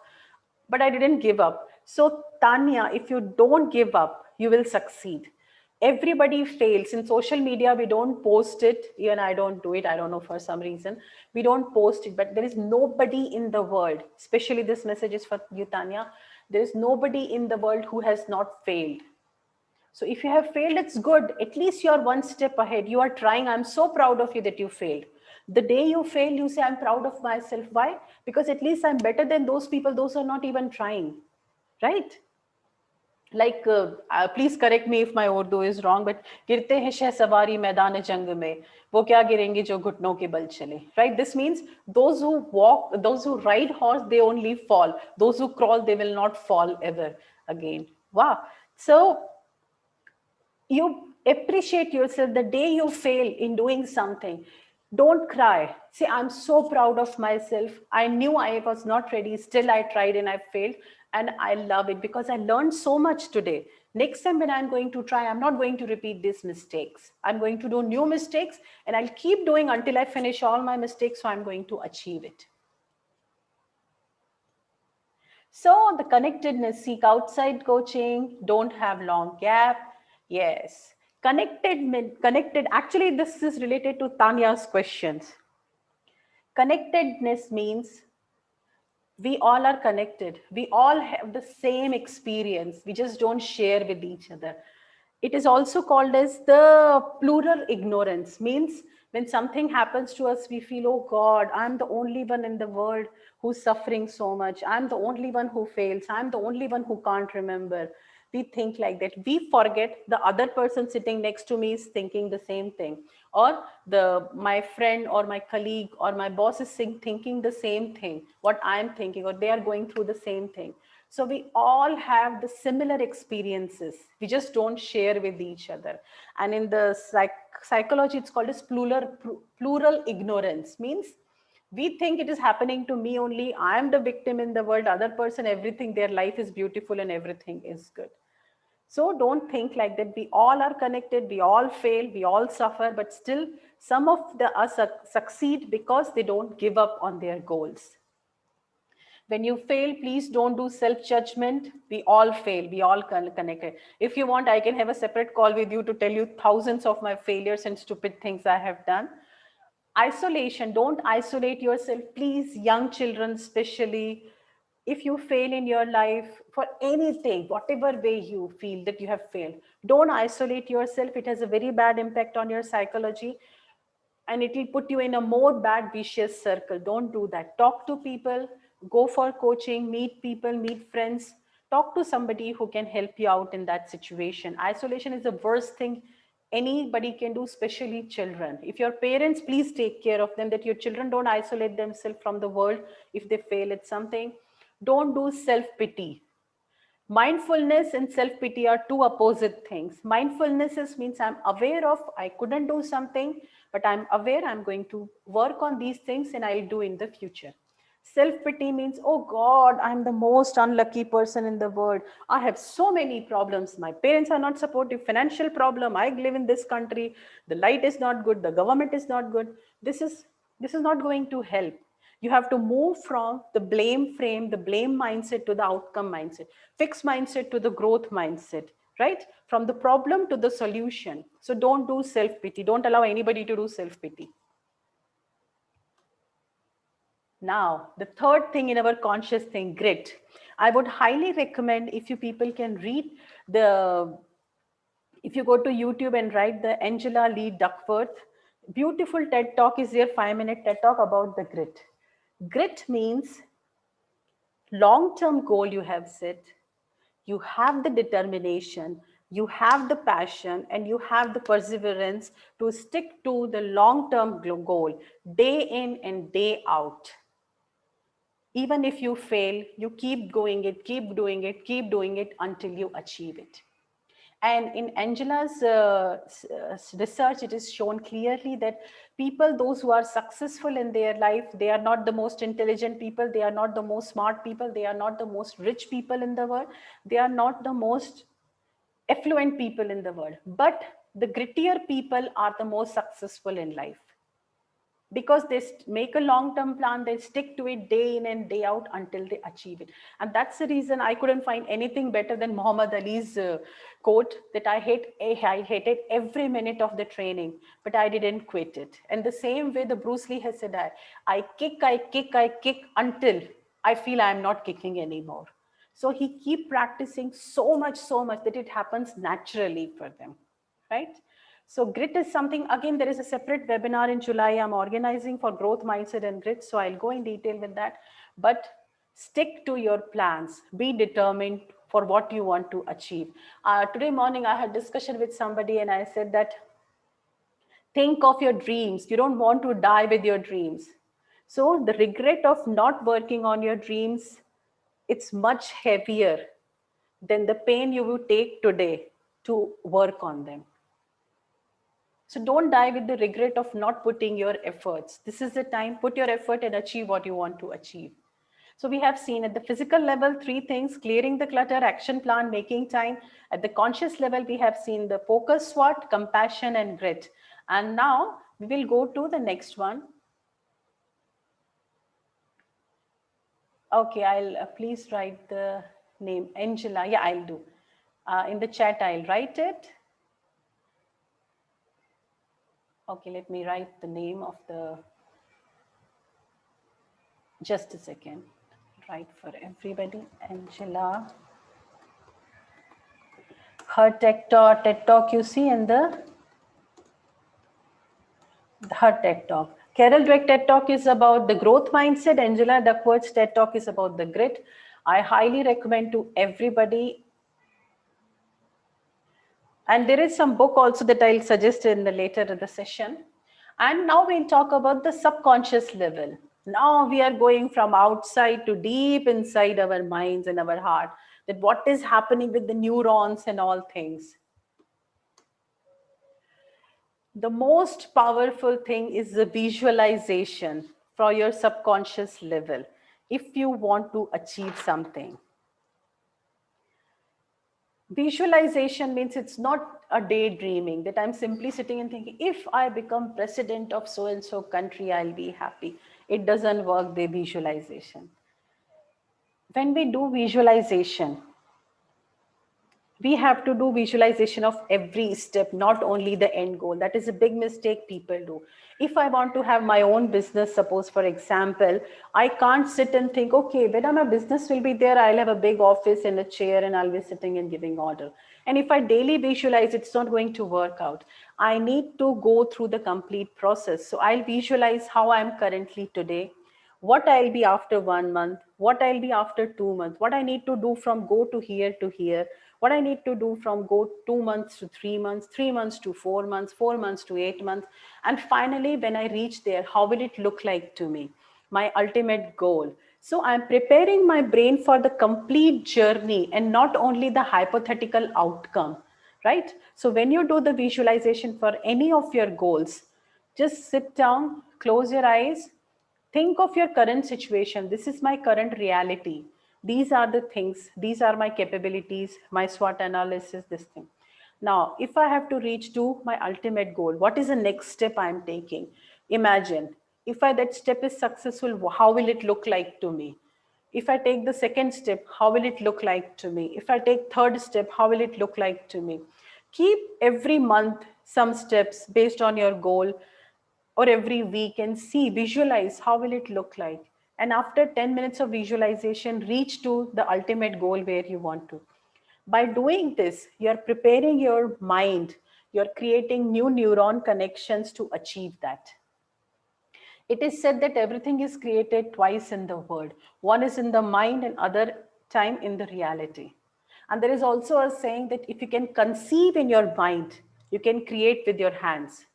but I didn't give up. So, Tanya, if you don't give up, you will succeed. Everybody fails. In social media, we don't post it. Even I don't do it. I don't know, for some reason. We don't post it, but there is nobody in the world, especially this message is for you, Tanya. There is nobody in the world who has not failed. So if you have failed, it's good. At least you're one step ahead. You are trying. I'm so proud of you that you failed. The day you fail, you say, I'm proud of myself. Why? Because at least I'm better than those people, those are not even trying. Right? Like, please correct me if my Urdu is wrong, but गिरते हैं शहसवारी मैदान जंग में, वो क्या गिरेंगे जो घुटनों के बल चले. Right? This means those who walk, those who ride horse, they only fall. Those who crawl, they will not fall ever again. Wow. So you appreciate yourself the day you fail in doing something. Don't cry. Say, I'm so proud of myself. I knew I was not ready. Still, I tried and I failed. And I love it because I learned so much today. Next time when I'm going to try, I'm not going to repeat these mistakes. I'm going to do new mistakes, and I'll keep doing until I finish all my mistakes. So I'm going to achieve it. So the connectedness, seek outside coaching, don't have long gap. Yes. Connected, actually this is related to Tanya's questions. Connectedness means we all are connected. We all have the same experience. We just don't share with each other. It is also called as the plural ignorance. Means when something happens to us, we feel, oh God, I'm the only one in the world who's suffering so much. I'm the only one who fails. I'm the only one who can't remember. We think like that. We forget the other person sitting next to me is thinking the same thing, or my friend or my colleague or my boss is thinking the same thing what I'm thinking, or they are going through the same thing. So we all have the similar experiences. We just don't share with each other. And in the psychology, it's called as plural ignorance. Means we think it is happening to me only. I am the victim in the world. Other person, everything, their life is beautiful and everything is good. So don't think like that. We all are connected. We all fail. We all suffer. But still, some of us succeed because they don't give up on their goals. When you fail, please don't do self-judgment. We all fail. We all connected. If you want, I can have a separate call with you to tell you thousands of my failures and stupid things I have done. Isolation. Don't isolate yourself. Please, young children especially, if you fail in your life for anything, whatever way you feel that you have failed, don't isolate yourself. It has a very bad impact on your psychology and it will put you in a more bad vicious circle. Don't do that. Talk to people, go for coaching, meet people, meet friends, talk to somebody who can help you out in that situation. Isolation is the worst thing anybody can do, especially children. If your parents, please take care of them, that your children don't isolate themselves from the world if they fail at something. Don't do self-pity. Mindfulness and self-pity are two opposite things. Mindfulness means I'm aware of I couldn't do something, but I'm aware I'm going to work on these things and I'll do in the future. Self-pity means, oh God, I'm the most unlucky person in the world. I have so many problems. My parents are not supportive, financial problem. I live in this country. The light is not good. The government is not good. This is not going to help. You have to move from the blame frame, the blame mindset to the outcome mindset, fixed mindset to the growth mindset, right? From the problem to the solution. So don't do self-pity. Don't allow anybody to do self-pity. Now, the third thing in our conscious thing, grit. I would highly recommend if you people can read if you go to YouTube and write the Angela Lee Duckworth, beautiful TED Talk is their 5-minute TED Talk about the grit. Grit means long-term goal you have set, you have the determination, you have the passion, and you have the perseverance to stick to the long-term goal day in and day out. Even if you fail, you keep doing it, keep doing it, keep doing it until you achieve it. And in Angela's research, it is shown clearly that people, those who are successful in their life, they are not the most intelligent people, they are not the most smart people, they are not the most rich people in the world, they are not the most affluent people in the world, but the grittier people are the most successful in life. Because they make a long-term plan, they stick to it day in and day out until they achieve it. And that's the reason I couldn't find anything better than Muhammad Ali's quote that I hated every minute of the training, but I didn't quit it. And the same way the Bruce Lee has said, I kick until I feel I'm not kicking anymore. So he keep practicing so much that it happens naturally for them, right? So grit is something, again, there is a separate webinar in July I'm organizing for growth mindset and grit. So I'll go in detail with that, but stick to your plans, be determined for what you want to achieve. Today morning, I had discussion with somebody and I said that think of your dreams. You don't want to die with your dreams. So the regret of not working on your dreams, it's much heavier than the pain you will take today to work on them. So don't die with the regret of not putting your efforts. This is the time, put your effort and achieve what you want to achieve. So we have seen at the physical level, 3 things: clearing the clutter, action plan, making time. At the conscious level, we have seen the focus, SWOT, compassion, and grit. And now we will go to the next one. Okay, I'll please write the name, Angela. Yeah, I'll do. In the chat, I'll write it. Okay, let me write the name of the, just a second, right, for everybody. Angela, her TED Talk you see in her TED Talk. Carol Dweck TED Talk is about the growth mindset. Angela Duckworth's TED Talk is about the grit. I highly recommend to everybody. And there is some book also that I'll suggest in the later in the session. And now we'll talk about the subconscious level. Now we are going from outside to deep inside our minds and our heart, that what is happening with the neurons and all things. The most powerful thing is the visualization for your subconscious level if you want to achieve something. Visualization means it's not a daydreaming that I'm simply sitting and thinking, if I become president of so and so country, I'll be happy. It doesn't work, the visualization. When we do visualization, we have to do visualization of every step, not only the end goal. That is a big mistake people do. If I want to have my own business, suppose for example, I can't sit and think, okay, when my business will be there, I'll have a big office and a chair and I'll be sitting and giving order. And if I daily visualize, it's not going to work out. I need to go through the complete process. So I'll visualize how I'm currently today, what I'll be after 1 month, what I'll be after 2 months, what I need to do from go to here, what I need to do from go 2 months to 3 months, 3 months to 4 months, 4 months to 8 months. And finally, when I reach there, how will it look like to me? My ultimate goal. So I'm preparing my brain for the complete journey and not only the hypothetical outcome, right? So when you do the visualization for any of your goals, just sit down, close your eyes, think of your current situation. This is my current reality. These are the things, these are my capabilities, my SWOT analysis, this thing. Now, if I have to reach to my ultimate goal, what is the next step I'm taking? Imagine, if that step is successful, how will it look like to me? If I take the second step, how will it look like to me? If I take third step, how will it look like to me? Keep every month some steps based on your goal, or every week, and see, visualize how will it look like. And after 10 minutes of visualization, reach to the ultimate goal where you want to. By doing this, you're preparing your mind, you're creating new neuron connections to achieve that. It is said that everything is created twice in the world. One is in the mind and other time in the reality. And there is also a saying that if you can conceive in your mind, you can create with your hands.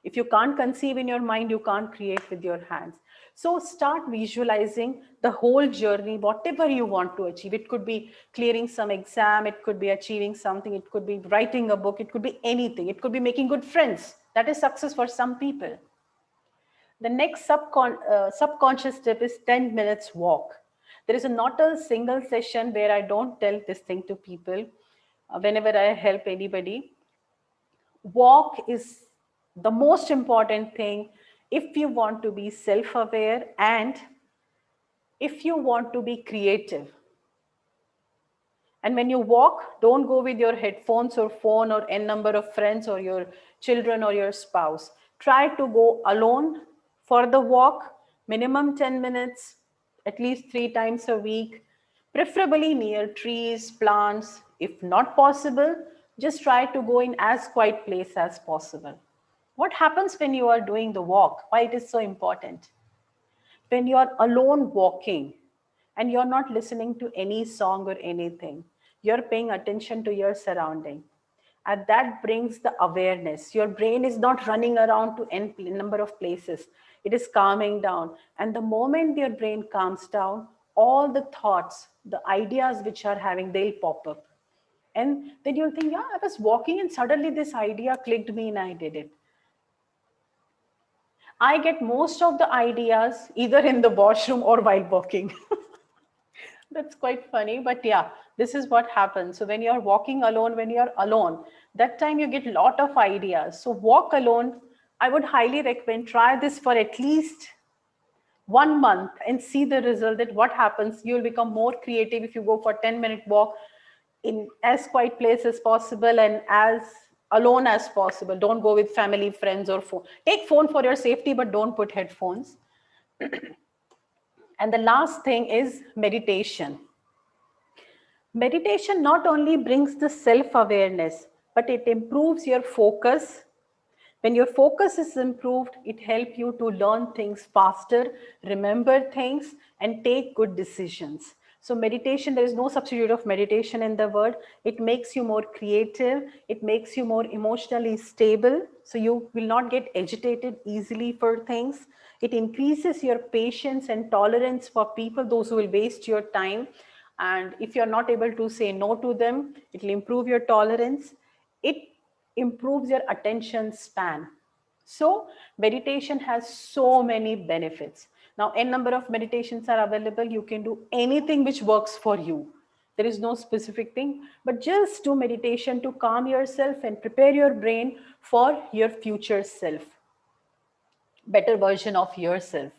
If you can't conceive in your mind, you can't create with your hands. So start visualizing the whole journey, whatever you want to achieve. It could be clearing some exam, it could be achieving something, it could be writing a book, it could be anything. It could be making good friends. That is success for some people. The next subconscious step is 10 minutes walk. There is not a single session where I don't tell this thing to people whenever I help anybody. Walk is the most important thing if you want to be self-aware and if you want to be creative. And when you walk, don't go with your headphones or phone or n number of friends or your children or your spouse. Try to go alone for the walk, minimum 10 minutes, at least 3 times a week, preferably near trees, plants. If not possible, just try to go in as quiet place as possible. What happens when you are doing the walk? Why it is so important? When you're alone walking and you're not listening to any song or anything, you're paying attention to your surrounding. And that brings the awareness. Your brain is not running around to n number of places. It is calming down. And the moment your brain calms down, all the thoughts, the ideas which are having, they'll pop up. And then you'll think, yeah, I was walking and suddenly this idea clicked me and I did it. I get most of the ideas either in the washroom or while walking. That's quite funny, but yeah, this is what happens. So when you're walking alone, when you're alone, that time you get a lot of ideas. So walk alone. I would highly recommend try this for at least 1 month and see the result, that what happens. You'll become more creative if you go for 10-minute walk in as quiet place as possible and as alone as possible. Don't go with family, friends, or phone. Take phone for your safety, but don't put headphones. And the last thing is meditation. Meditation not only brings the self-awareness, but it improves your focus. When your focus is improved, it helps you to learn things faster, remember things, and take good decisions. So meditation, there is no substitute of meditation in the word. It makes you more creative. It makes you more emotionally stable. So you will not get agitated easily for things. It increases your patience and tolerance for people, those who will waste your time. And if you're not able to say no to them, it will improve your tolerance. It improves your attention span. So meditation has so many benefits. Now, n number of meditations are available. You can do anything which works for you. There is no specific thing, but just do meditation to calm yourself and prepare your brain for your future self, better version of yourself.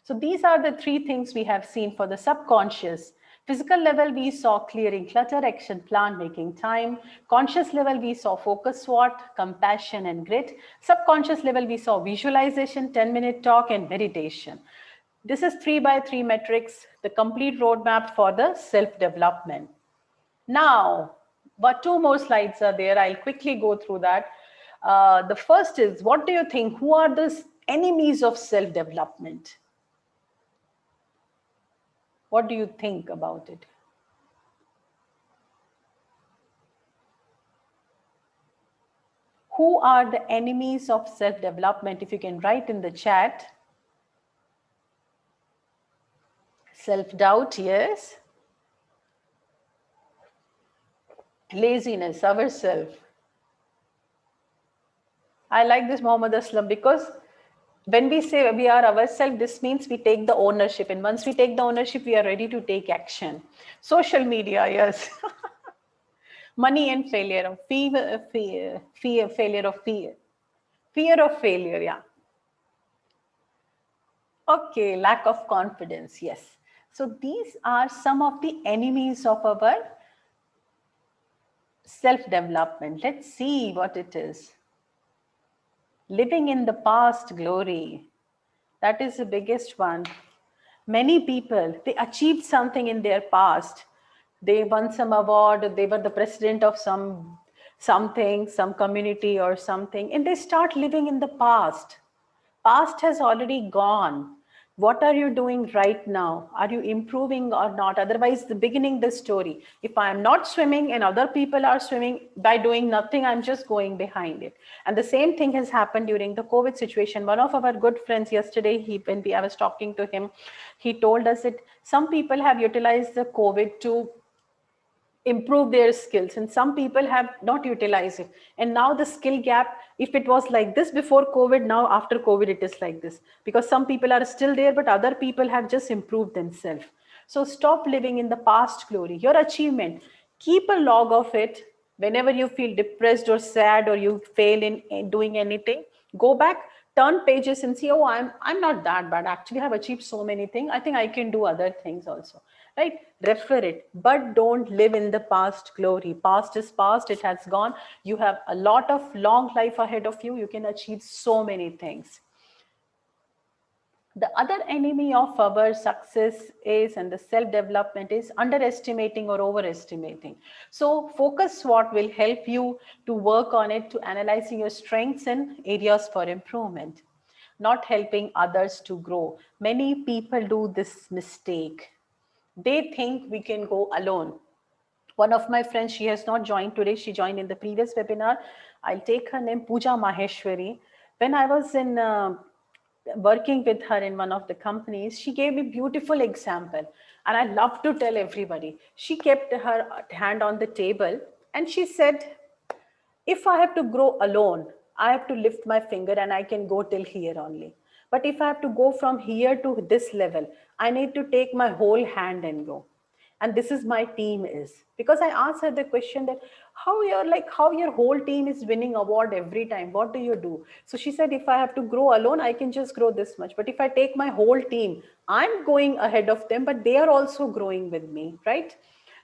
So these are the three things we have seen for the subconscious. Physical level, we saw clearing clutter, action plan, making time. Conscious level, we saw focus SWOT, compassion and grit. Subconscious level, we saw visualization, 10-minute talk and meditation. This is 3x3 metrics, the complete roadmap for the self-development. Now, but two more slides are there. I'll quickly go through that. The first is, what do you think? Who are the enemies of self-development? What do you think about it? Who are the enemies of self-development? If you can write in the chat. Self-doubt, yes. Laziness, ourselves. I like this, Muhammad Aslam, because when we say we are ourselves, this means we take the ownership. And once we take the ownership, we are ready to take action. Social media, yes. Money and failure, failure of fear. Fear of failure, yeah. Okay, lack of confidence, yes. So these are some of the enemies of our self-development. Let's see what it is. Living in the past glory. That is the biggest one. Many people, they achieved something in their past. They won some award, they were the president of something, some community or something, and they start living in the past. Past has already gone. What are you doing right now? Are you improving or not? Otherwise, the beginning the story. If I am not swimming and other people are swimming, by doing nothing, I'm just going behind it. And the same thing has happened during the COVID situation. One of our good friends yesterday, I was talking to him, he told us that some people have utilized the COVID to improve their skills, and some people have not utilized it. And now the skill gap, if it was like this before COVID, now after COVID it is like this, because some people are still there but other people have just improved themselves. So stop living in the past glory. Your achievement, keep a log of it. Whenever you feel depressed or sad or you fail in doing anything, go back, turn pages and see, oh, I'm not that bad, actually I've achieved so many things, I think I can do other things also, right? Refer it, but don't live in the past glory. Past is past, it has gone. You have a lot of long life ahead of you. You can achieve so many things. The other enemy of our success is, and the self-development is, underestimating or overestimating. So focus what will help you to work on it, to analyzing your strengths and areas for improvement, not helping others to grow. Many people do this mistake. They think we can go alone. One of my friends, she has not joined today, she joined in the previous webinar. I'll take her name, Pooja Maheshwari. When I was in working with her in one of the companies, she gave me beautiful example, and I love to tell everybody. She kept her hand on the table and she said, if I have to grow alone, I have to lift my finger and I can go till here only. But if I have to go from here to this level, I need to take my whole hand and go. And this is my team is. Because I asked her the question that how your whole team is winning award every time. What do you do? So she said, if I have to grow alone, I can just grow this much. But if I take my whole team, I'm going ahead of them, but they are also growing with me, right?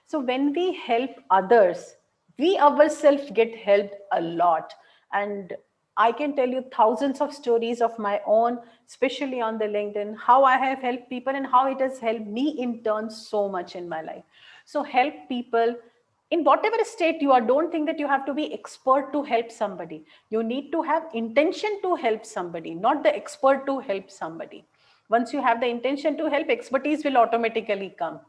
So when we help others, we ourselves get helped a lot. And I can tell you thousands of stories of my own, especially on the LinkedIn, how I have helped people and how it has helped me in turn so much in my life. So help people in whatever state you are. Don't think that you have to be expert to help somebody. You need to have intention to help somebody, not the expert to help somebody. Once you have the intention to help, expertise will automatically come.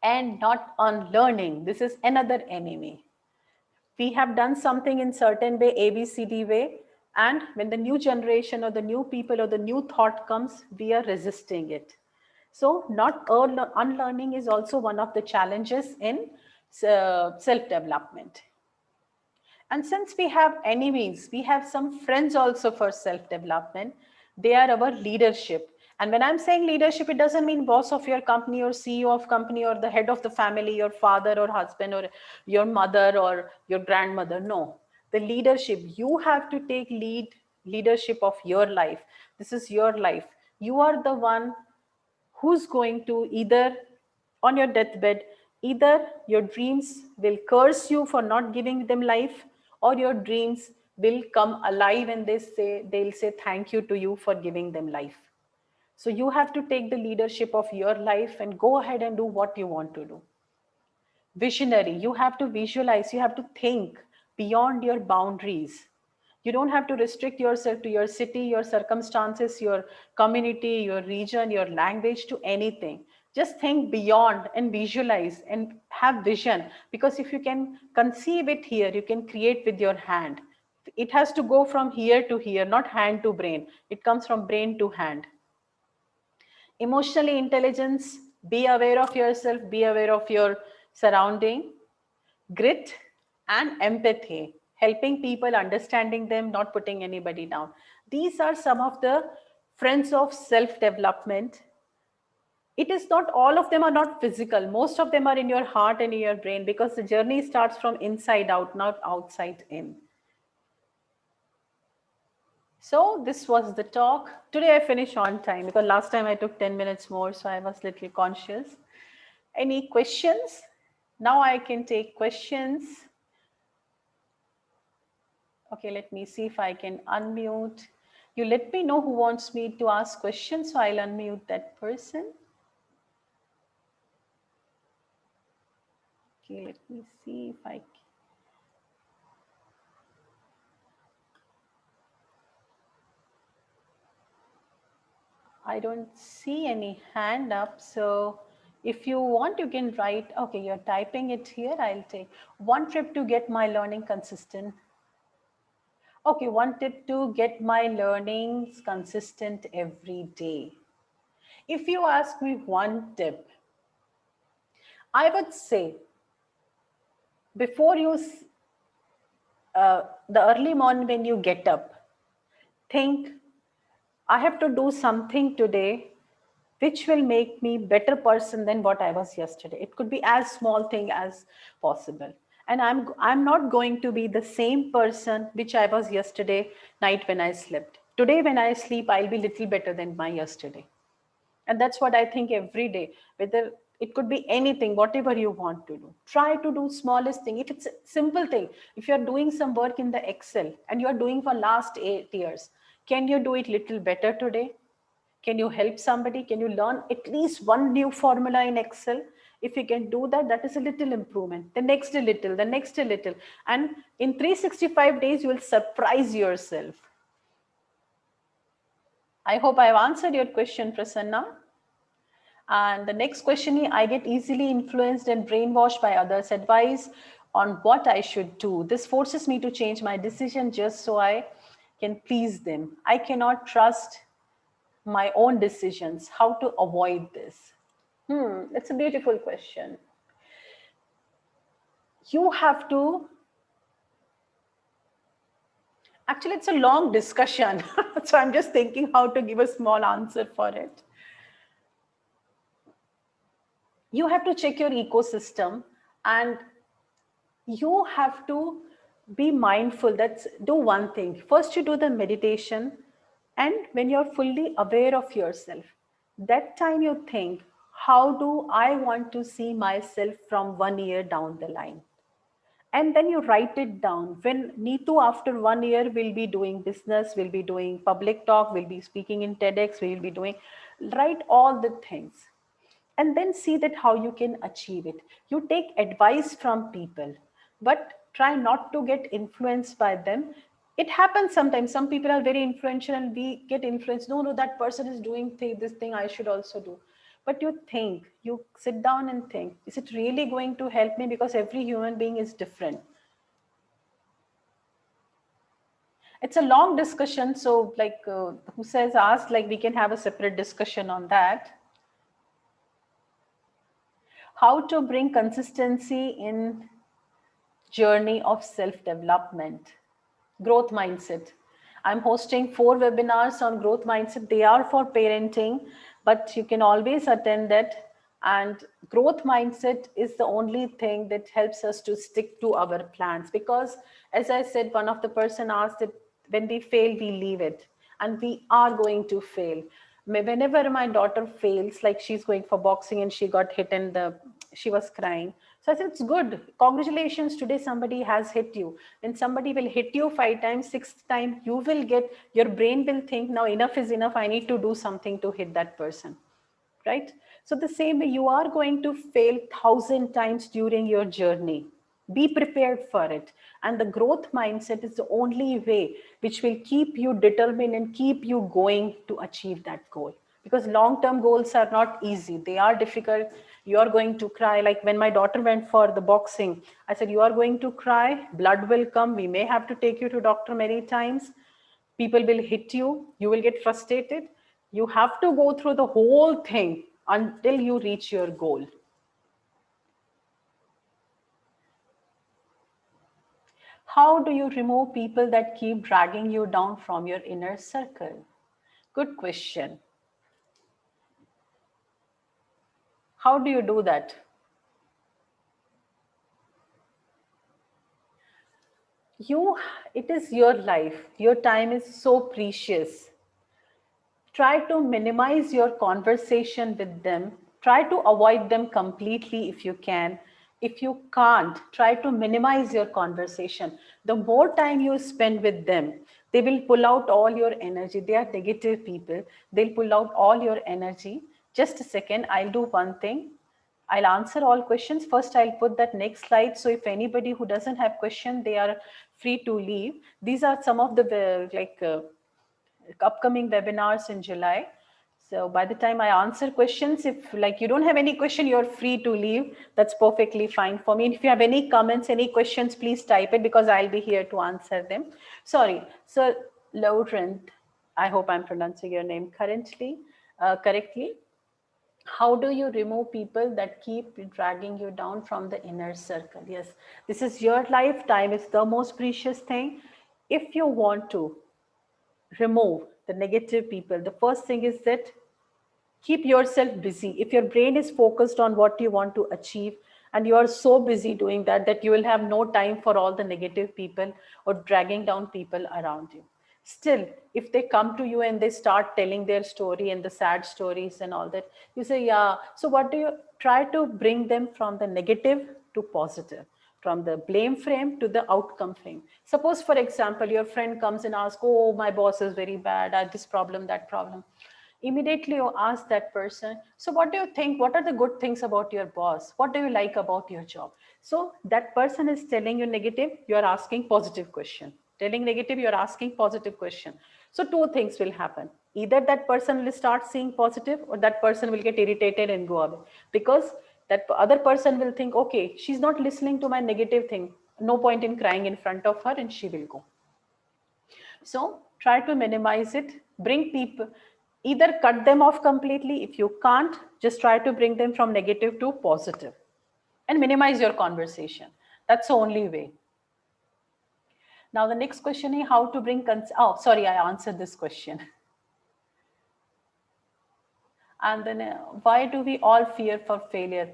And not unlearning. This is another enemy. We have done something in certain way, ABCD way, and when the new generation or the new people or the new thought comes, we are resisting it. So not unlearning is also one of the challenges in self-development. And since we have enemies, we have some friends also for self-development. They are our leadership. And when I'm saying leadership, it doesn't mean boss of your company or CEO of company or the head of the family, your father or husband or your mother or your grandmother. No, the leadership, you have to take leadership of your life. This is your life. You are the one who's going to either on your deathbed, either your dreams will curse you for not giving them life, or your dreams will come alive and they'll say thank you to you for giving them life. So you have to take the leadership of your life and go ahead and do what you want to do. Visionary, you have to visualize, you have to think beyond your boundaries. You don't have to restrict yourself to your city, your circumstances, your community, your region, your language, to anything. Just think beyond and visualize and have vision, because if you can conceive it here, you can create with your hand. It has to go from here to here, not hand to brain. It comes from brain to hand. Emotionally intelligence, be aware of yourself, be aware of your surrounding. Grit and empathy, helping people, understanding them, not putting anybody down. These are some of the friends of self-development. It is not, all of them are not physical. Most of them are in your heart and in your brain, because the journey starts from inside out, not outside in. So this was the talk. Today I finished on time because last time I took 10 minutes more, so I was little conscious. Any questions? Now I can take questions. Okay, let me see if I can unmute. You let me know who wants me to ask questions, so I'll unmute that person. Okay, let me see if I can. I don't see any hand up, so if you want, you can write. Okay, you're typing it here. I'll take one tip to get my learning consistent. Okay, one tip to get my learnings consistent every day. If you ask me one tip, I would say before you, the early morning when you get up, think, I have to do something today which will make me better person than what I was yesterday. It could be as small thing as possible. And I'm not going to be the same person which I was yesterday night when I slept. Today when I sleep, I'll be little better than my yesterday. And that's what I think every day, whether it could be anything, whatever you want to do. Try to do smallest thing. If it's a simple thing, if you're doing some work in the Excel and you're doing for last 8 years, can you do it little better today? Can you help somebody? Can you learn at least one new formula in Excel? If you can do that, that is a little improvement. The next a little, the next a little. And in 365 days, you will surprise yourself. I hope I've answered your question, Prasanna. And the next question is, I get easily influenced and brainwashed by others' advice on what I should do. This forces me to change my decision just so I can please them. I cannot trust my own decisions. How to avoid this? It's a beautiful question. You have to, actually it's a long discussion. So I'm just thinking how to give a small answer for it. You have to check your ecosystem, and you have to be mindful. That's, do one thing. First, you do the meditation, and when you're fully aware of yourself, that time you think, how do I want to see myself from 1 year down the line? And then you write it down. When Neetu after 1 year will be doing business, will be doing public talk, will be speaking in TEDx, will be doing, write all the things. And then see that how you can achieve it. You take advice from people, but try not to get influenced by them. It happens sometimes. Some people are very influential and we get influenced. No, no, that person is doing this thing, I should also do. But you think, you sit down and think, is it really going to help me? Because every human being is different. It's a long discussion. So like who says ask, like we can have a separate discussion on that. How to bring consistency in journey of self-development. Growth mindset. I'm hosting 4 webinars on growth mindset. They are for parenting, but you can always attend that. And growth mindset is the only thing that helps us to stick to our plans. Because as I said, one of the person asked that when we fail, we leave it. And we are going to fail. Whenever my daughter fails, like she's going for boxing and she got hit and she was crying. So I said, it's good. Congratulations. Today somebody has hit you. When somebody will hit you 5 times, 6th time, you will get, your brain will think, now enough is enough. I need to do something to hit that person. Right? So the same way, you are going to fail 1,000 times during your journey. Be prepared for it. And the growth mindset is the only way which will keep you determined and keep you going to achieve that goal. Because long-term goals are not easy. They are difficult. You are going to cry. Like when my daughter went for the boxing, I said, you are going to cry, blood will come. We may have to take you to doctor many times. People will hit you. You will get frustrated. You have to go through the whole thing until you reach your goal. How do you remove people that keep dragging you down from your inner circle? Good question. How do you do that? It is your life. Your time is so precious. Try to minimize your conversation with them. Try to avoid them completely if you can. If you can't, try to minimize your conversation. The more time you spend with them, they will pull out all your energy. They are negative people. They'll pull out all your energy. Just a second, I'll do one thing. I'll answer all questions. First, I'll put that next slide. So if anybody who doesn't have question, they are free to leave. These are some of the upcoming webinars in July. So by the time I answer questions, if like you don't have any question, you're free to leave. That's perfectly fine for me. And if you have any comments, any questions, please type it because I'll be here to answer them. Sorry. So Laurent, I hope I'm pronouncing your name correctly. How do you remove people that keep dragging you down from the inner circle? Yes, this is your lifetime. It's the most precious thing. If you want to remove the negative people, the first thing is that keep yourself busy. If your brain is focused on what you want to achieve and you are so busy doing that, that you will have no time for all the negative people or dragging down people around you. Still, if they come to you and they start telling their story and the sad stories and all that, you say, yeah, so what do you try to bring them from the negative to positive, from the blame frame to the outcome frame. Suppose, for example, your friend comes and asks, oh, my boss is very bad, I have this problem, that problem. Immediately you ask that person, so what do you think, what are the good things about your boss, what do you like about your job? So that person is telling you negative, you are asking positive question. Telling negative, you are asking positive question. So two things will happen. Either that person will start seeing positive or that person will get irritated and go away, because that other person will think, okay, she's not listening to my negative thing, no point in crying in front of her, and she will go. So try to minimize it, bring people, either cut them off completely. If you can't, just try to bring them from negative to positive and minimize your conversation. That's the only way. Now the next question is how to bring, oh, sorry, I answered this question. And then why do we all fear for failure?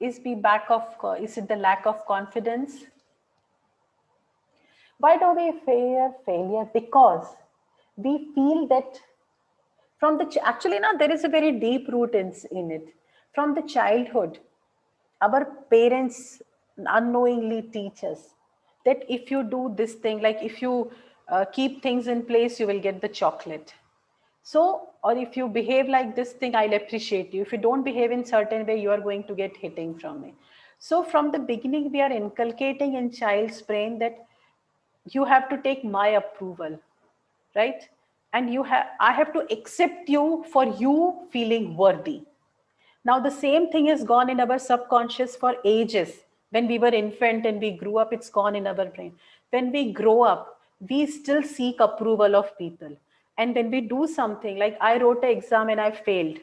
Is it the lack of confidence? Why do we fear failure? Because we feel that from actually now there is a very deep root in it. From the childhood, our parents unknowingly teach us that if you do this thing, like if you keep things in place, you will get the chocolate. So, or if you behave like this thing, I'll appreciate you. If you don't behave in certain way, you are going to get hitting from me. So from the beginning, we are inculcating in child's brain that you have to take my approval, right? And I have to accept you for you feeling worthy. Now, the same thing has gone in our subconscious for ages. When we were infant and we grew up, it's gone in our brain. When we grow up, we still seek approval of people. And when we do something, like I wrote an exam and I failed,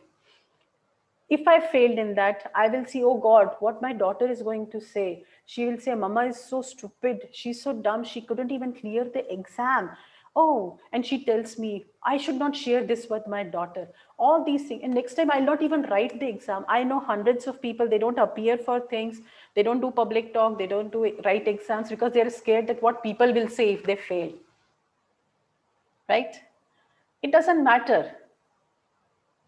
if I failed in that, I will see, oh God, what my daughter is going to say. She will say, Mama is so stupid. She's so dumb. She couldn't even clear the exam. Oh, and she tells me, I should not share this with my daughter. All these things. And next time, I'll not even write the exam. I know hundreds of people, they don't appear for things. They don't do public talk. They don't do write exams because they're scared that what people will say if they fail. Right? It doesn't matter.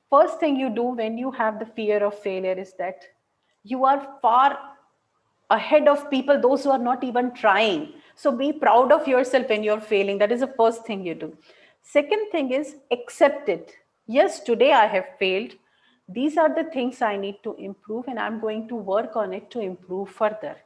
First thing you do when you have the fear of failure is that you are far ahead of people, those who are not even trying. So be proud of yourself when you're failing. That is the first thing you do. Second thing is accept it. Yes, today I have failed. These are the things I need to improve, and I'm going to work on it to improve further.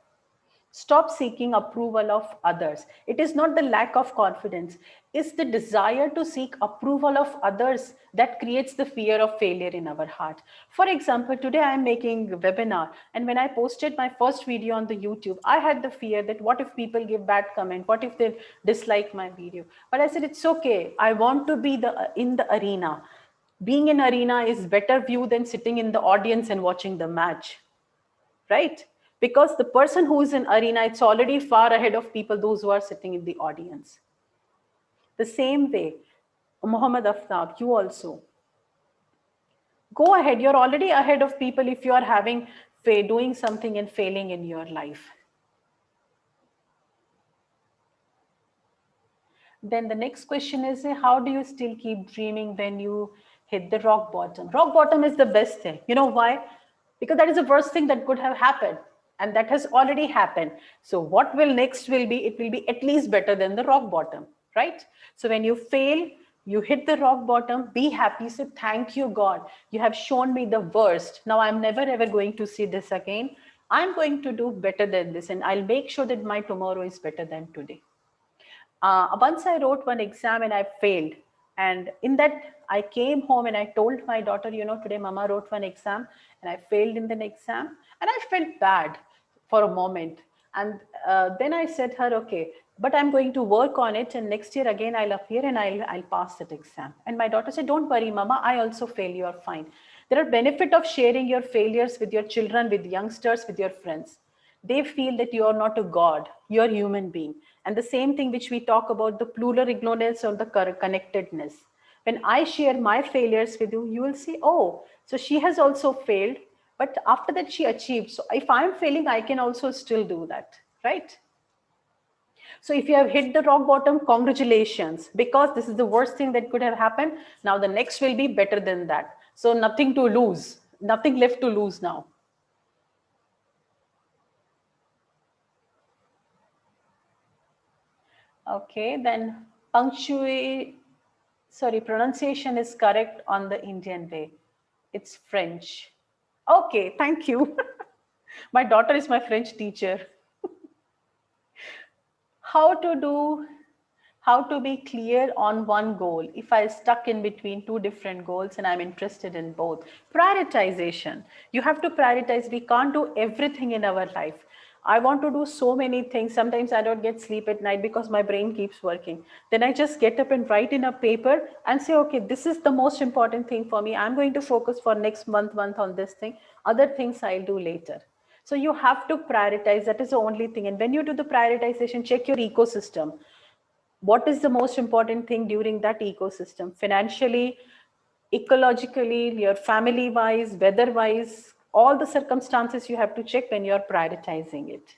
Stop seeking approval of others. It is not the lack of confidence, it's the desire to seek approval of others that creates the fear of failure in our heart. For example, today I am making a webinar, and when I posted my first video on the YouTube, I had the fear that what if people give bad comment? What if they dislike my video? But I said, it's okay. I want to be in the arena. Being in arena is better view than sitting in the audience and watching the match, right? Because the person who is in arena, it's already far ahead of people, those who are sitting in the audience. The same way, Muhammad Aftab, you also go ahead. You're already ahead of people if you are doing something and failing in your life. Then the next question is, how do you still keep dreaming when you hit the rock bottom? Rock bottom is the best thing. You know why? Because that is the worst thing that could have happened. And that has already happened. So what will next will be, it will be at least better than the rock bottom, right? So when you fail, you hit the rock bottom, be happy, say, thank you, God. You have shown me the worst. Now I'm never ever going to see this again. I'm going to do better than this. And I'll make sure that my tomorrow is better than today. Once I wrote one exam and I failed. And in that, I came home and I told my daughter, today Mama wrote one exam and I failed in the exam. And I felt bad for a moment. And then I said her, okay, but I'm going to work on it. And next year again, I'll appear and I'll pass that exam. And my daughter said, don't worry, Mama, I also fail. You're fine. There are benefit of sharing your failures with your children, with youngsters, with your friends. They feel that you are not a god, you're a human being. And the same thing which we talk about, the plural ignorance or the connectedness. When I share my failures with you, you will see, oh, so she has also failed, but after that she achieved. So if I'm failing, I can also still do that, right? So if you have hit the rock bottom, congratulations, because this is the worst thing that could have happened. Now the next will be better than that. So nothing to lose, nothing left to lose now. Okay, then pronunciation is correct on the Indian way. It's French. Okay, thank you. My daughter is my French teacher. How to do, how to be clear on one goal if I stuck in between two different goals and I'm interested in both. Prioritization. You have to prioritize. We can't do everything in our life. I want to do so many things. Sometimes I don't get sleep at night because my brain keeps working. Then I just get up and write in a paper and say, okay, this is the most important thing for me. I'm going to focus for next month on this thing. Other things I'll do later. So you have to prioritize. That is the only thing. And when you do the prioritization, check your ecosystem. What is the most important thing during that ecosystem? Financially, ecologically, your family wise, weather wise, all the circumstances you have to check when you're prioritizing it.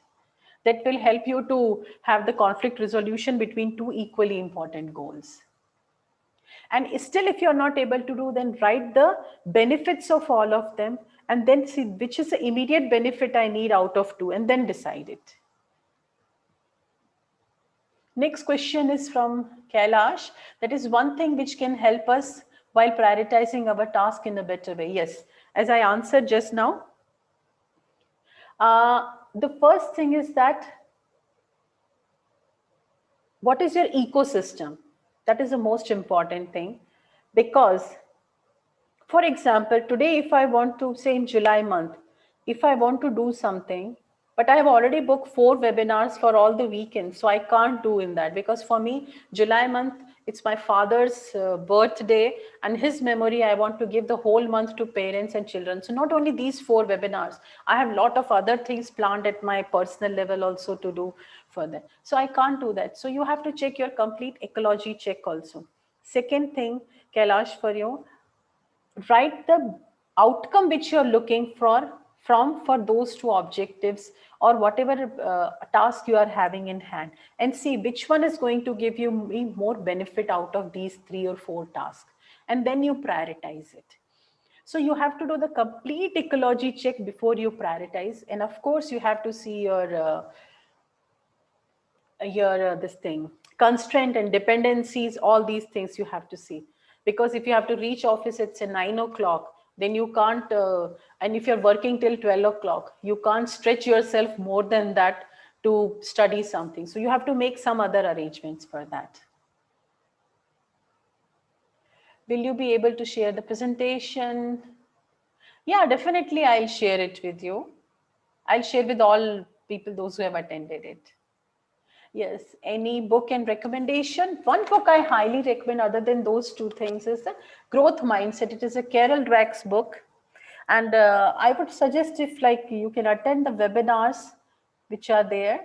That will help you to have the conflict resolution between two equally important goals. And still, if you're not able to do, then write the benefits of all of them and then see which is the immediate benefit I need out of two and then decide it. Next question is from Kailash. That is one thing which can help us while prioritizing our task in a better way. Yes, as I answered just now, the first thing is that What is your ecosystem? That is the most important thing, because for example, today, if I want to say in July month, if I want to do something, but I have already booked 4 webinars for all the weekends, so I can't do in that, because for me, July month, it's my father's birthday, and his memory, I want to give the whole month to parents and children. So not only these 4 webinars, I have a lot of other things planned at my personal level also to do for that. So I can't do that. So you have to check your complete ecology check also. Second thing, Kailash, for you, write the outcome which you're looking for from for those two objectives or whatever task you are having in hand, and see which one is going to give you more benefit out of these 3 or 4 tasks, and then you prioritize it. So you have to do the complete ecology check before you prioritize, and of course you have to see your this thing constraint and dependencies, all these things you have to see, because if you have to reach office it's at 9 o'clock, then you can't and if you're working till 12 o'clock, you can't stretch yourself more than that to study something, so you have to make some other arrangements for that. Will you be able to share the presentation? Yeah, definitely I'll share it with you. I'll share with all people, those who have attended it. Yes, any book and recommendation? One book I highly recommend other than those two things is the Growth Mindset. It is a Carol Dweck's book. And I would suggest, if like you can attend the webinars which are there.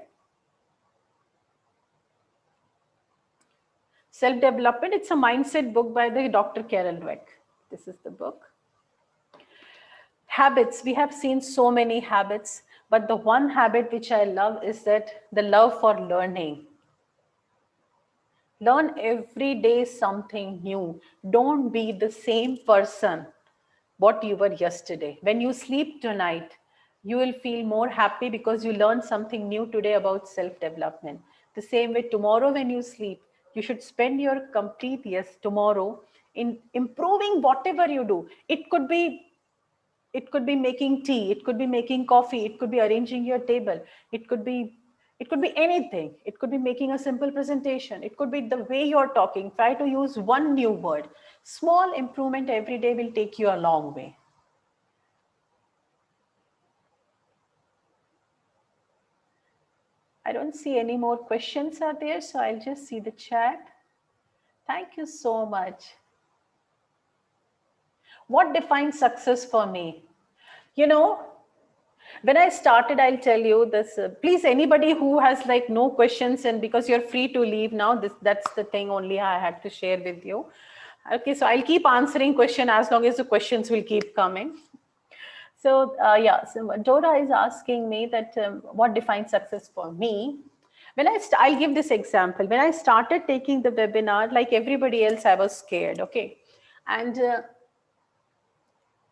Self-Development, it's a mindset book by the Dr. Carol Dweck. This is the book. Habits, we have seen so many habits, but the one habit which I love is that the love for learning. Learn every day something new. Don't be the same person what you were yesterday. When you sleep tonight, you will feel more happy because you learned something new today about self-development. The same way tomorrow when you sleep, you should spend your complete yes tomorrow in improving whatever you do. It could be making tea, it could be making coffee, it could be arranging your table, it could be it could be anything. It could be making a simple presentation, it could be the way you're talking. Try to use one new word. Small improvement every day will take you a long way. I don't see any more questions are there, so I'll just see the chat. Thank you so much. What defines success for me? You know, when I started, I'll tell you this. Please, anybody who has like no questions, and because you're free to leave now, that's the thing only I had to share with you. Okay, so I'll keep answering question as long as the questions will keep coming. So yeah, so Dora is asking me that what defines success for me. When I'll give this example. When I started taking the webinar, like everybody else, I was scared. Okay, and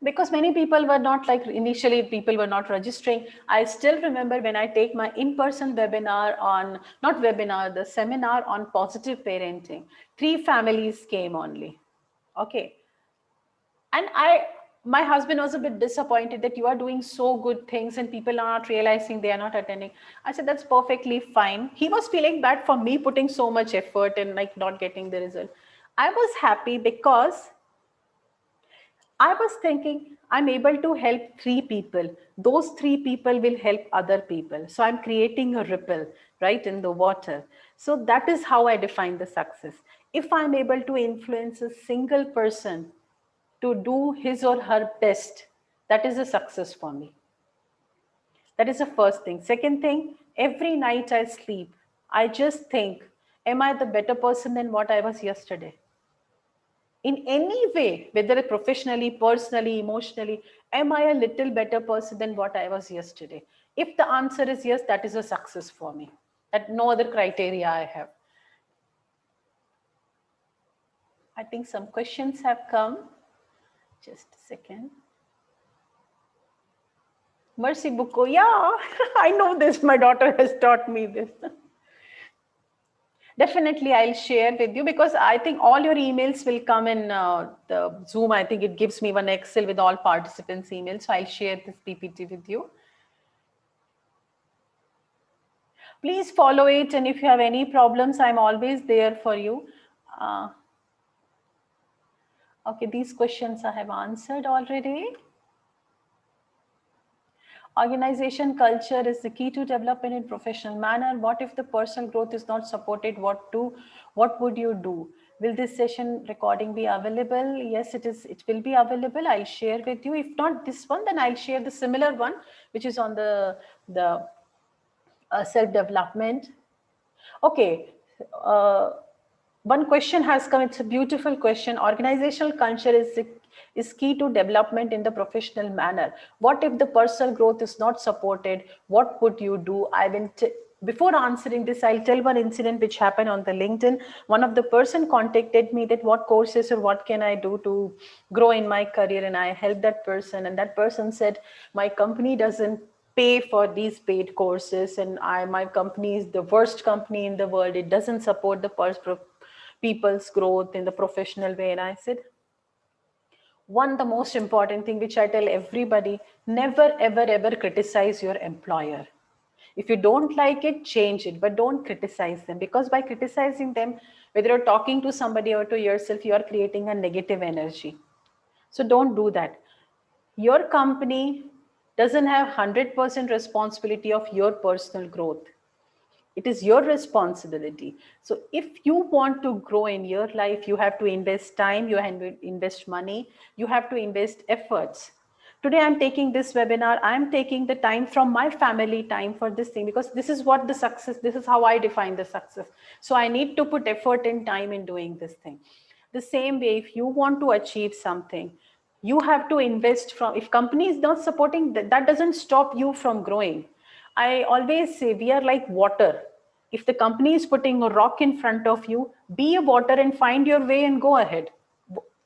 because many people were not, like initially people were not registering. I still remember when I take my in-person webinar on, not webinar, the seminar on positive parenting, 3 families came only. Okay. And my husband was a bit disappointed that you are doing so good things and people are not realizing, they are not attending. I said, that's perfectly fine. He was feeling bad for me putting so much effort and like not getting the result. I was happy because I was thinking I'm able to help 3 people. Those 3 people will help other people. So I'm creating a ripple, right, in the water. So that is how I define the success. If I'm able to influence a single person to do his or her best, that is a success for me. That is the first thing. Second thing, every night I sleep, I just think, am I the better person than what I was yesterday? In any way, whether professionally, personally, emotionally, am I a little better person than what I was yesterday? If the answer is yes, that is a success for me. That no other criteria I have. I think some questions have come. Just a second. Mercy Buko, yeah, I know this. My daughter has taught me this. Definitely, I'll share with you because I think all your emails will come in the Zoom. I think it gives me one Excel with all participants' emails. So I'll share this PPT with you. Please follow it, and if you have any problems, I'm always there for you. Uh, okay, these questions I have answered already. Organization culture is the key to development in professional manner. What if the personal growth is not supported? What would you do? Will this session recording be available? Yes, it is. It will be available. I'll share with you. If not this one, then I'll share the similar one, which is on the self-development. Okay. Uh, One question has come. It's a beautiful question. Organizational culture is key to development in the professional manner. What if the personal growth is not supported? What would you do? Before answering this, I'll tell one incident which happened on the LinkedIn. One of the person contacted me that what courses or what can I do to grow in my career, and I helped that person. And that person said, my company doesn't pay for these paid courses, and my company is the worst company in the world. It doesn't support the people's growth in the professional way. And I said, the most important thing which I tell everybody, never, ever, ever criticize your employer. If you don't like it, change it, but don't criticize them, because by criticizing them, whether you're talking to somebody or to yourself, you are creating a negative energy. So don't do that. Your company doesn't have 100% responsibility of your personal growth. It is your responsibility. So if you want to grow in your life, you have to invest time, you have to invest money, you have to invest efforts. Today I'm taking this webinar, I'm taking the time from my family time for this thing, because this is what the success, this is how I define the success. So I need to put effort and time in doing this thing. The same way, if you want to achieve something, you have to invest. From, if company is not supporting, that doesn't stop you from growing. I always say we are like water. If the company is putting a rock in front of you, be a water and find your way and go ahead.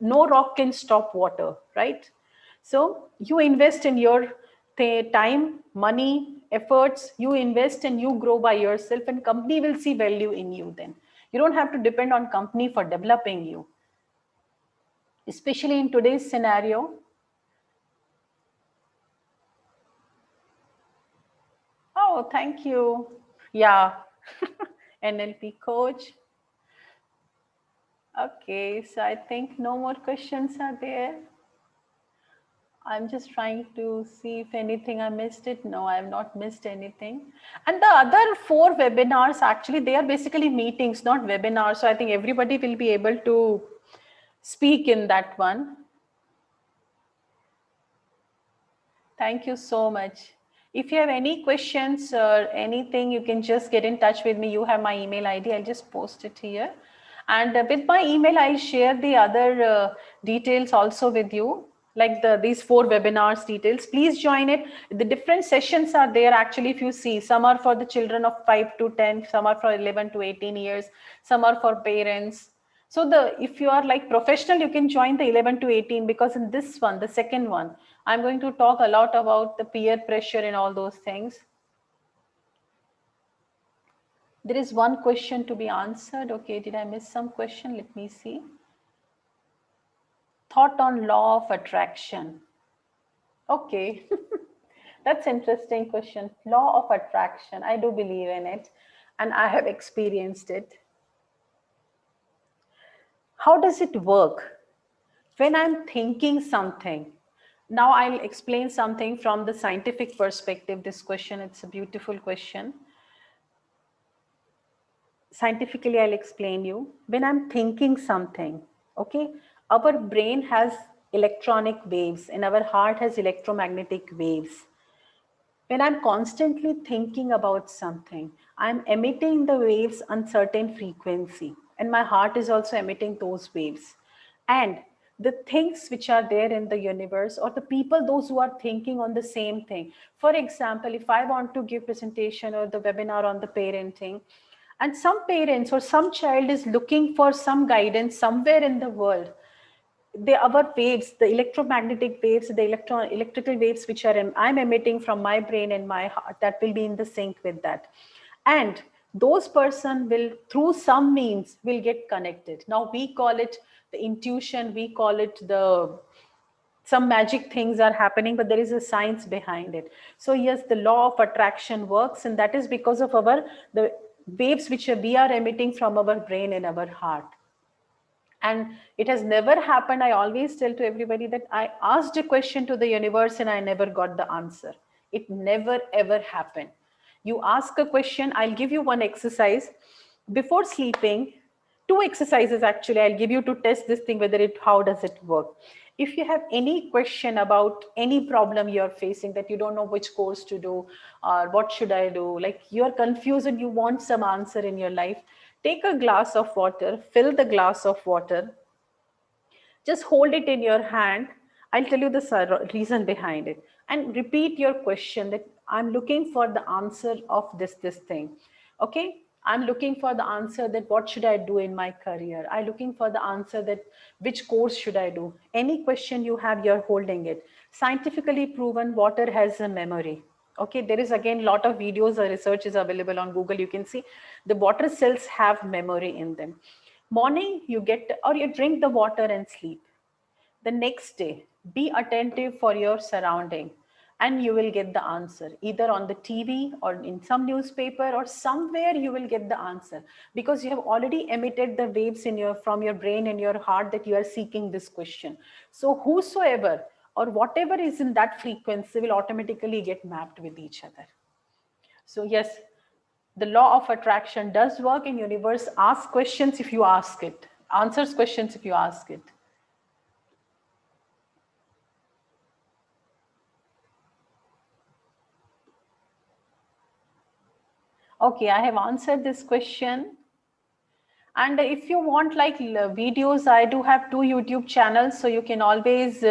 No rock can stop water, right? So you invest in your time, money, efforts, you invest and you grow by yourself, and company will see value in you then. You don't have to depend on company for developing you. Especially in today's scenario. Oh, thank you. Yeah. NLP coach. Okay, so I think no more questions are there. I'm just trying to see if anything I missed it. No, I have not missed anything. And the other 4 webinars, actually, they are basically meetings, not webinars. So I think everybody will be able to speak in that one. Thank you so much. If you have any questions or anything, you can just get in touch with me. You have my email ID. I'll just post it here. And with my email, I'll share the other details also with you, like these 4 webinars details. Please join it. The different sessions are there. Actually, if you see, some are for the children of 5 to 10, some are for 11 to 18 years, some are for parents. So if you are like professional, you can join the 11 to 18, because in this one, the second one, I'm going to talk a lot about the peer pressure and all those things. There is one question to be answered. Okay, did I miss some question? Let me see. Thought on law of attraction. Okay, that's interesting question. Law of attraction. I do believe in it, and I have experienced it. How does it work? When I'm thinking something, now I'll explain something from the scientific perspective. This question, it's a beautiful question. Scientifically, I'll explain you. When I'm thinking something, okay, our brain has electronic waves and our heart has electromagnetic waves. When I'm constantly thinking about something, I'm emitting the waves on certain frequency, and my heart is also emitting those waves. And the things which are there in the universe, or the people, those who are thinking on the same thing. For example, if I want to give presentation or the webinar on the parenting, and some parents or some child is looking for some guidance somewhere in the world, our waves, the electromagnetic waves, the electrical waves which I'm emitting from my brain and my heart, that will be in the sync with that. And those person will, through some means, will get connected. Now we call it the intuition, we call it the some magic things are happening, but there is a science behind it. So yes, the law of attraction works, and that is because of the waves which we are emitting from our brain and our heart. And it has never happened. I always tell to everybody that I asked a question to the universe and I never got the answer. It never ever happened. You ask a question, I'll give you one exercise before sleeping. Two exercises actually I'll give you to test this thing, whether it, how does it work. If you have any question about any problem you're facing, that you don't know which course to do or what should I do, like you're confused and you want some answer in your life, take a glass of water, fill the glass of water, just hold it in your hand. I'll tell you the reason behind it, and repeat your question that I'm looking for the answer of this thing. Okay, I'm looking for the answer that what should I do in my career. I'm looking for the answer that which course should I do. Any question you have, you're holding it. Scientifically proven, water has a memory. Okay, there is again a lot of videos or research is available on Google. You can see the water cells have memory in them. Morning you get or you drink the water and sleep. The next day, be attentive for your surrounding and you will get the answer either on the TV or in some newspaper or somewhere. You will get the answer because you have already emitted the waves in your from your brain and your heart that you are seeking this question. So whosoever or whatever is in that frequency will automatically get mapped with each other. So yes, the law of attraction does work, in universe asks questions if you ask it, answers questions if you ask it. Okay, I have answered this question. And if you want like videos, I do have 2 YouTube channels, so you can always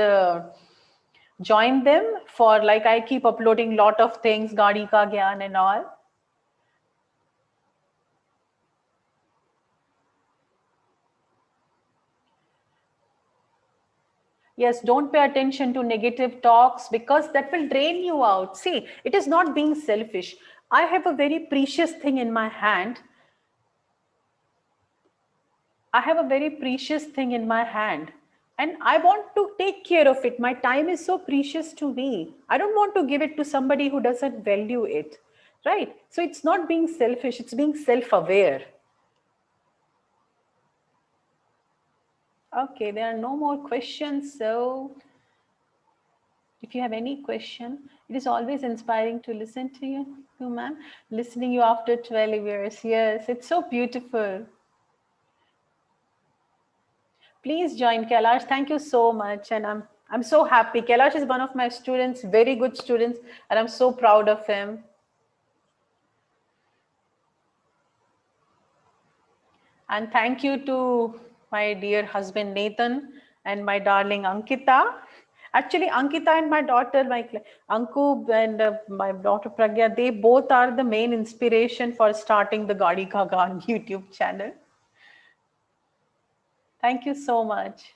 join them. For like I keep uploading lot of things, Gaadi Ka Gyan and all. Yes, don't pay attention to negative talks because that will drain you out. See, it is not being selfish. I have a very precious thing in my hand. I have a very precious thing in my hand and I want to take care of it. My time is so precious to me. I don't want to give it to somebody who doesn't value it. Right? So it's not being selfish, it's being self-aware. Okay, there are no more questions. So if you have any question, it is always inspiring to listen to you, ma'am. Listening you after 12 years. Yes, it's so beautiful. Please join Kailash. Thank you so much. And I'm so happy. Kailash is one of my students, very good students, and I'm so proud of him. And thank you to my dear husband Nathan and my darling Ankita. Actually, Ankita and my daughter, my Anku and my daughter Pragya, they both are the main inspiration for starting the Gaadi Ka Gaan YouTube channel. Thank you so much.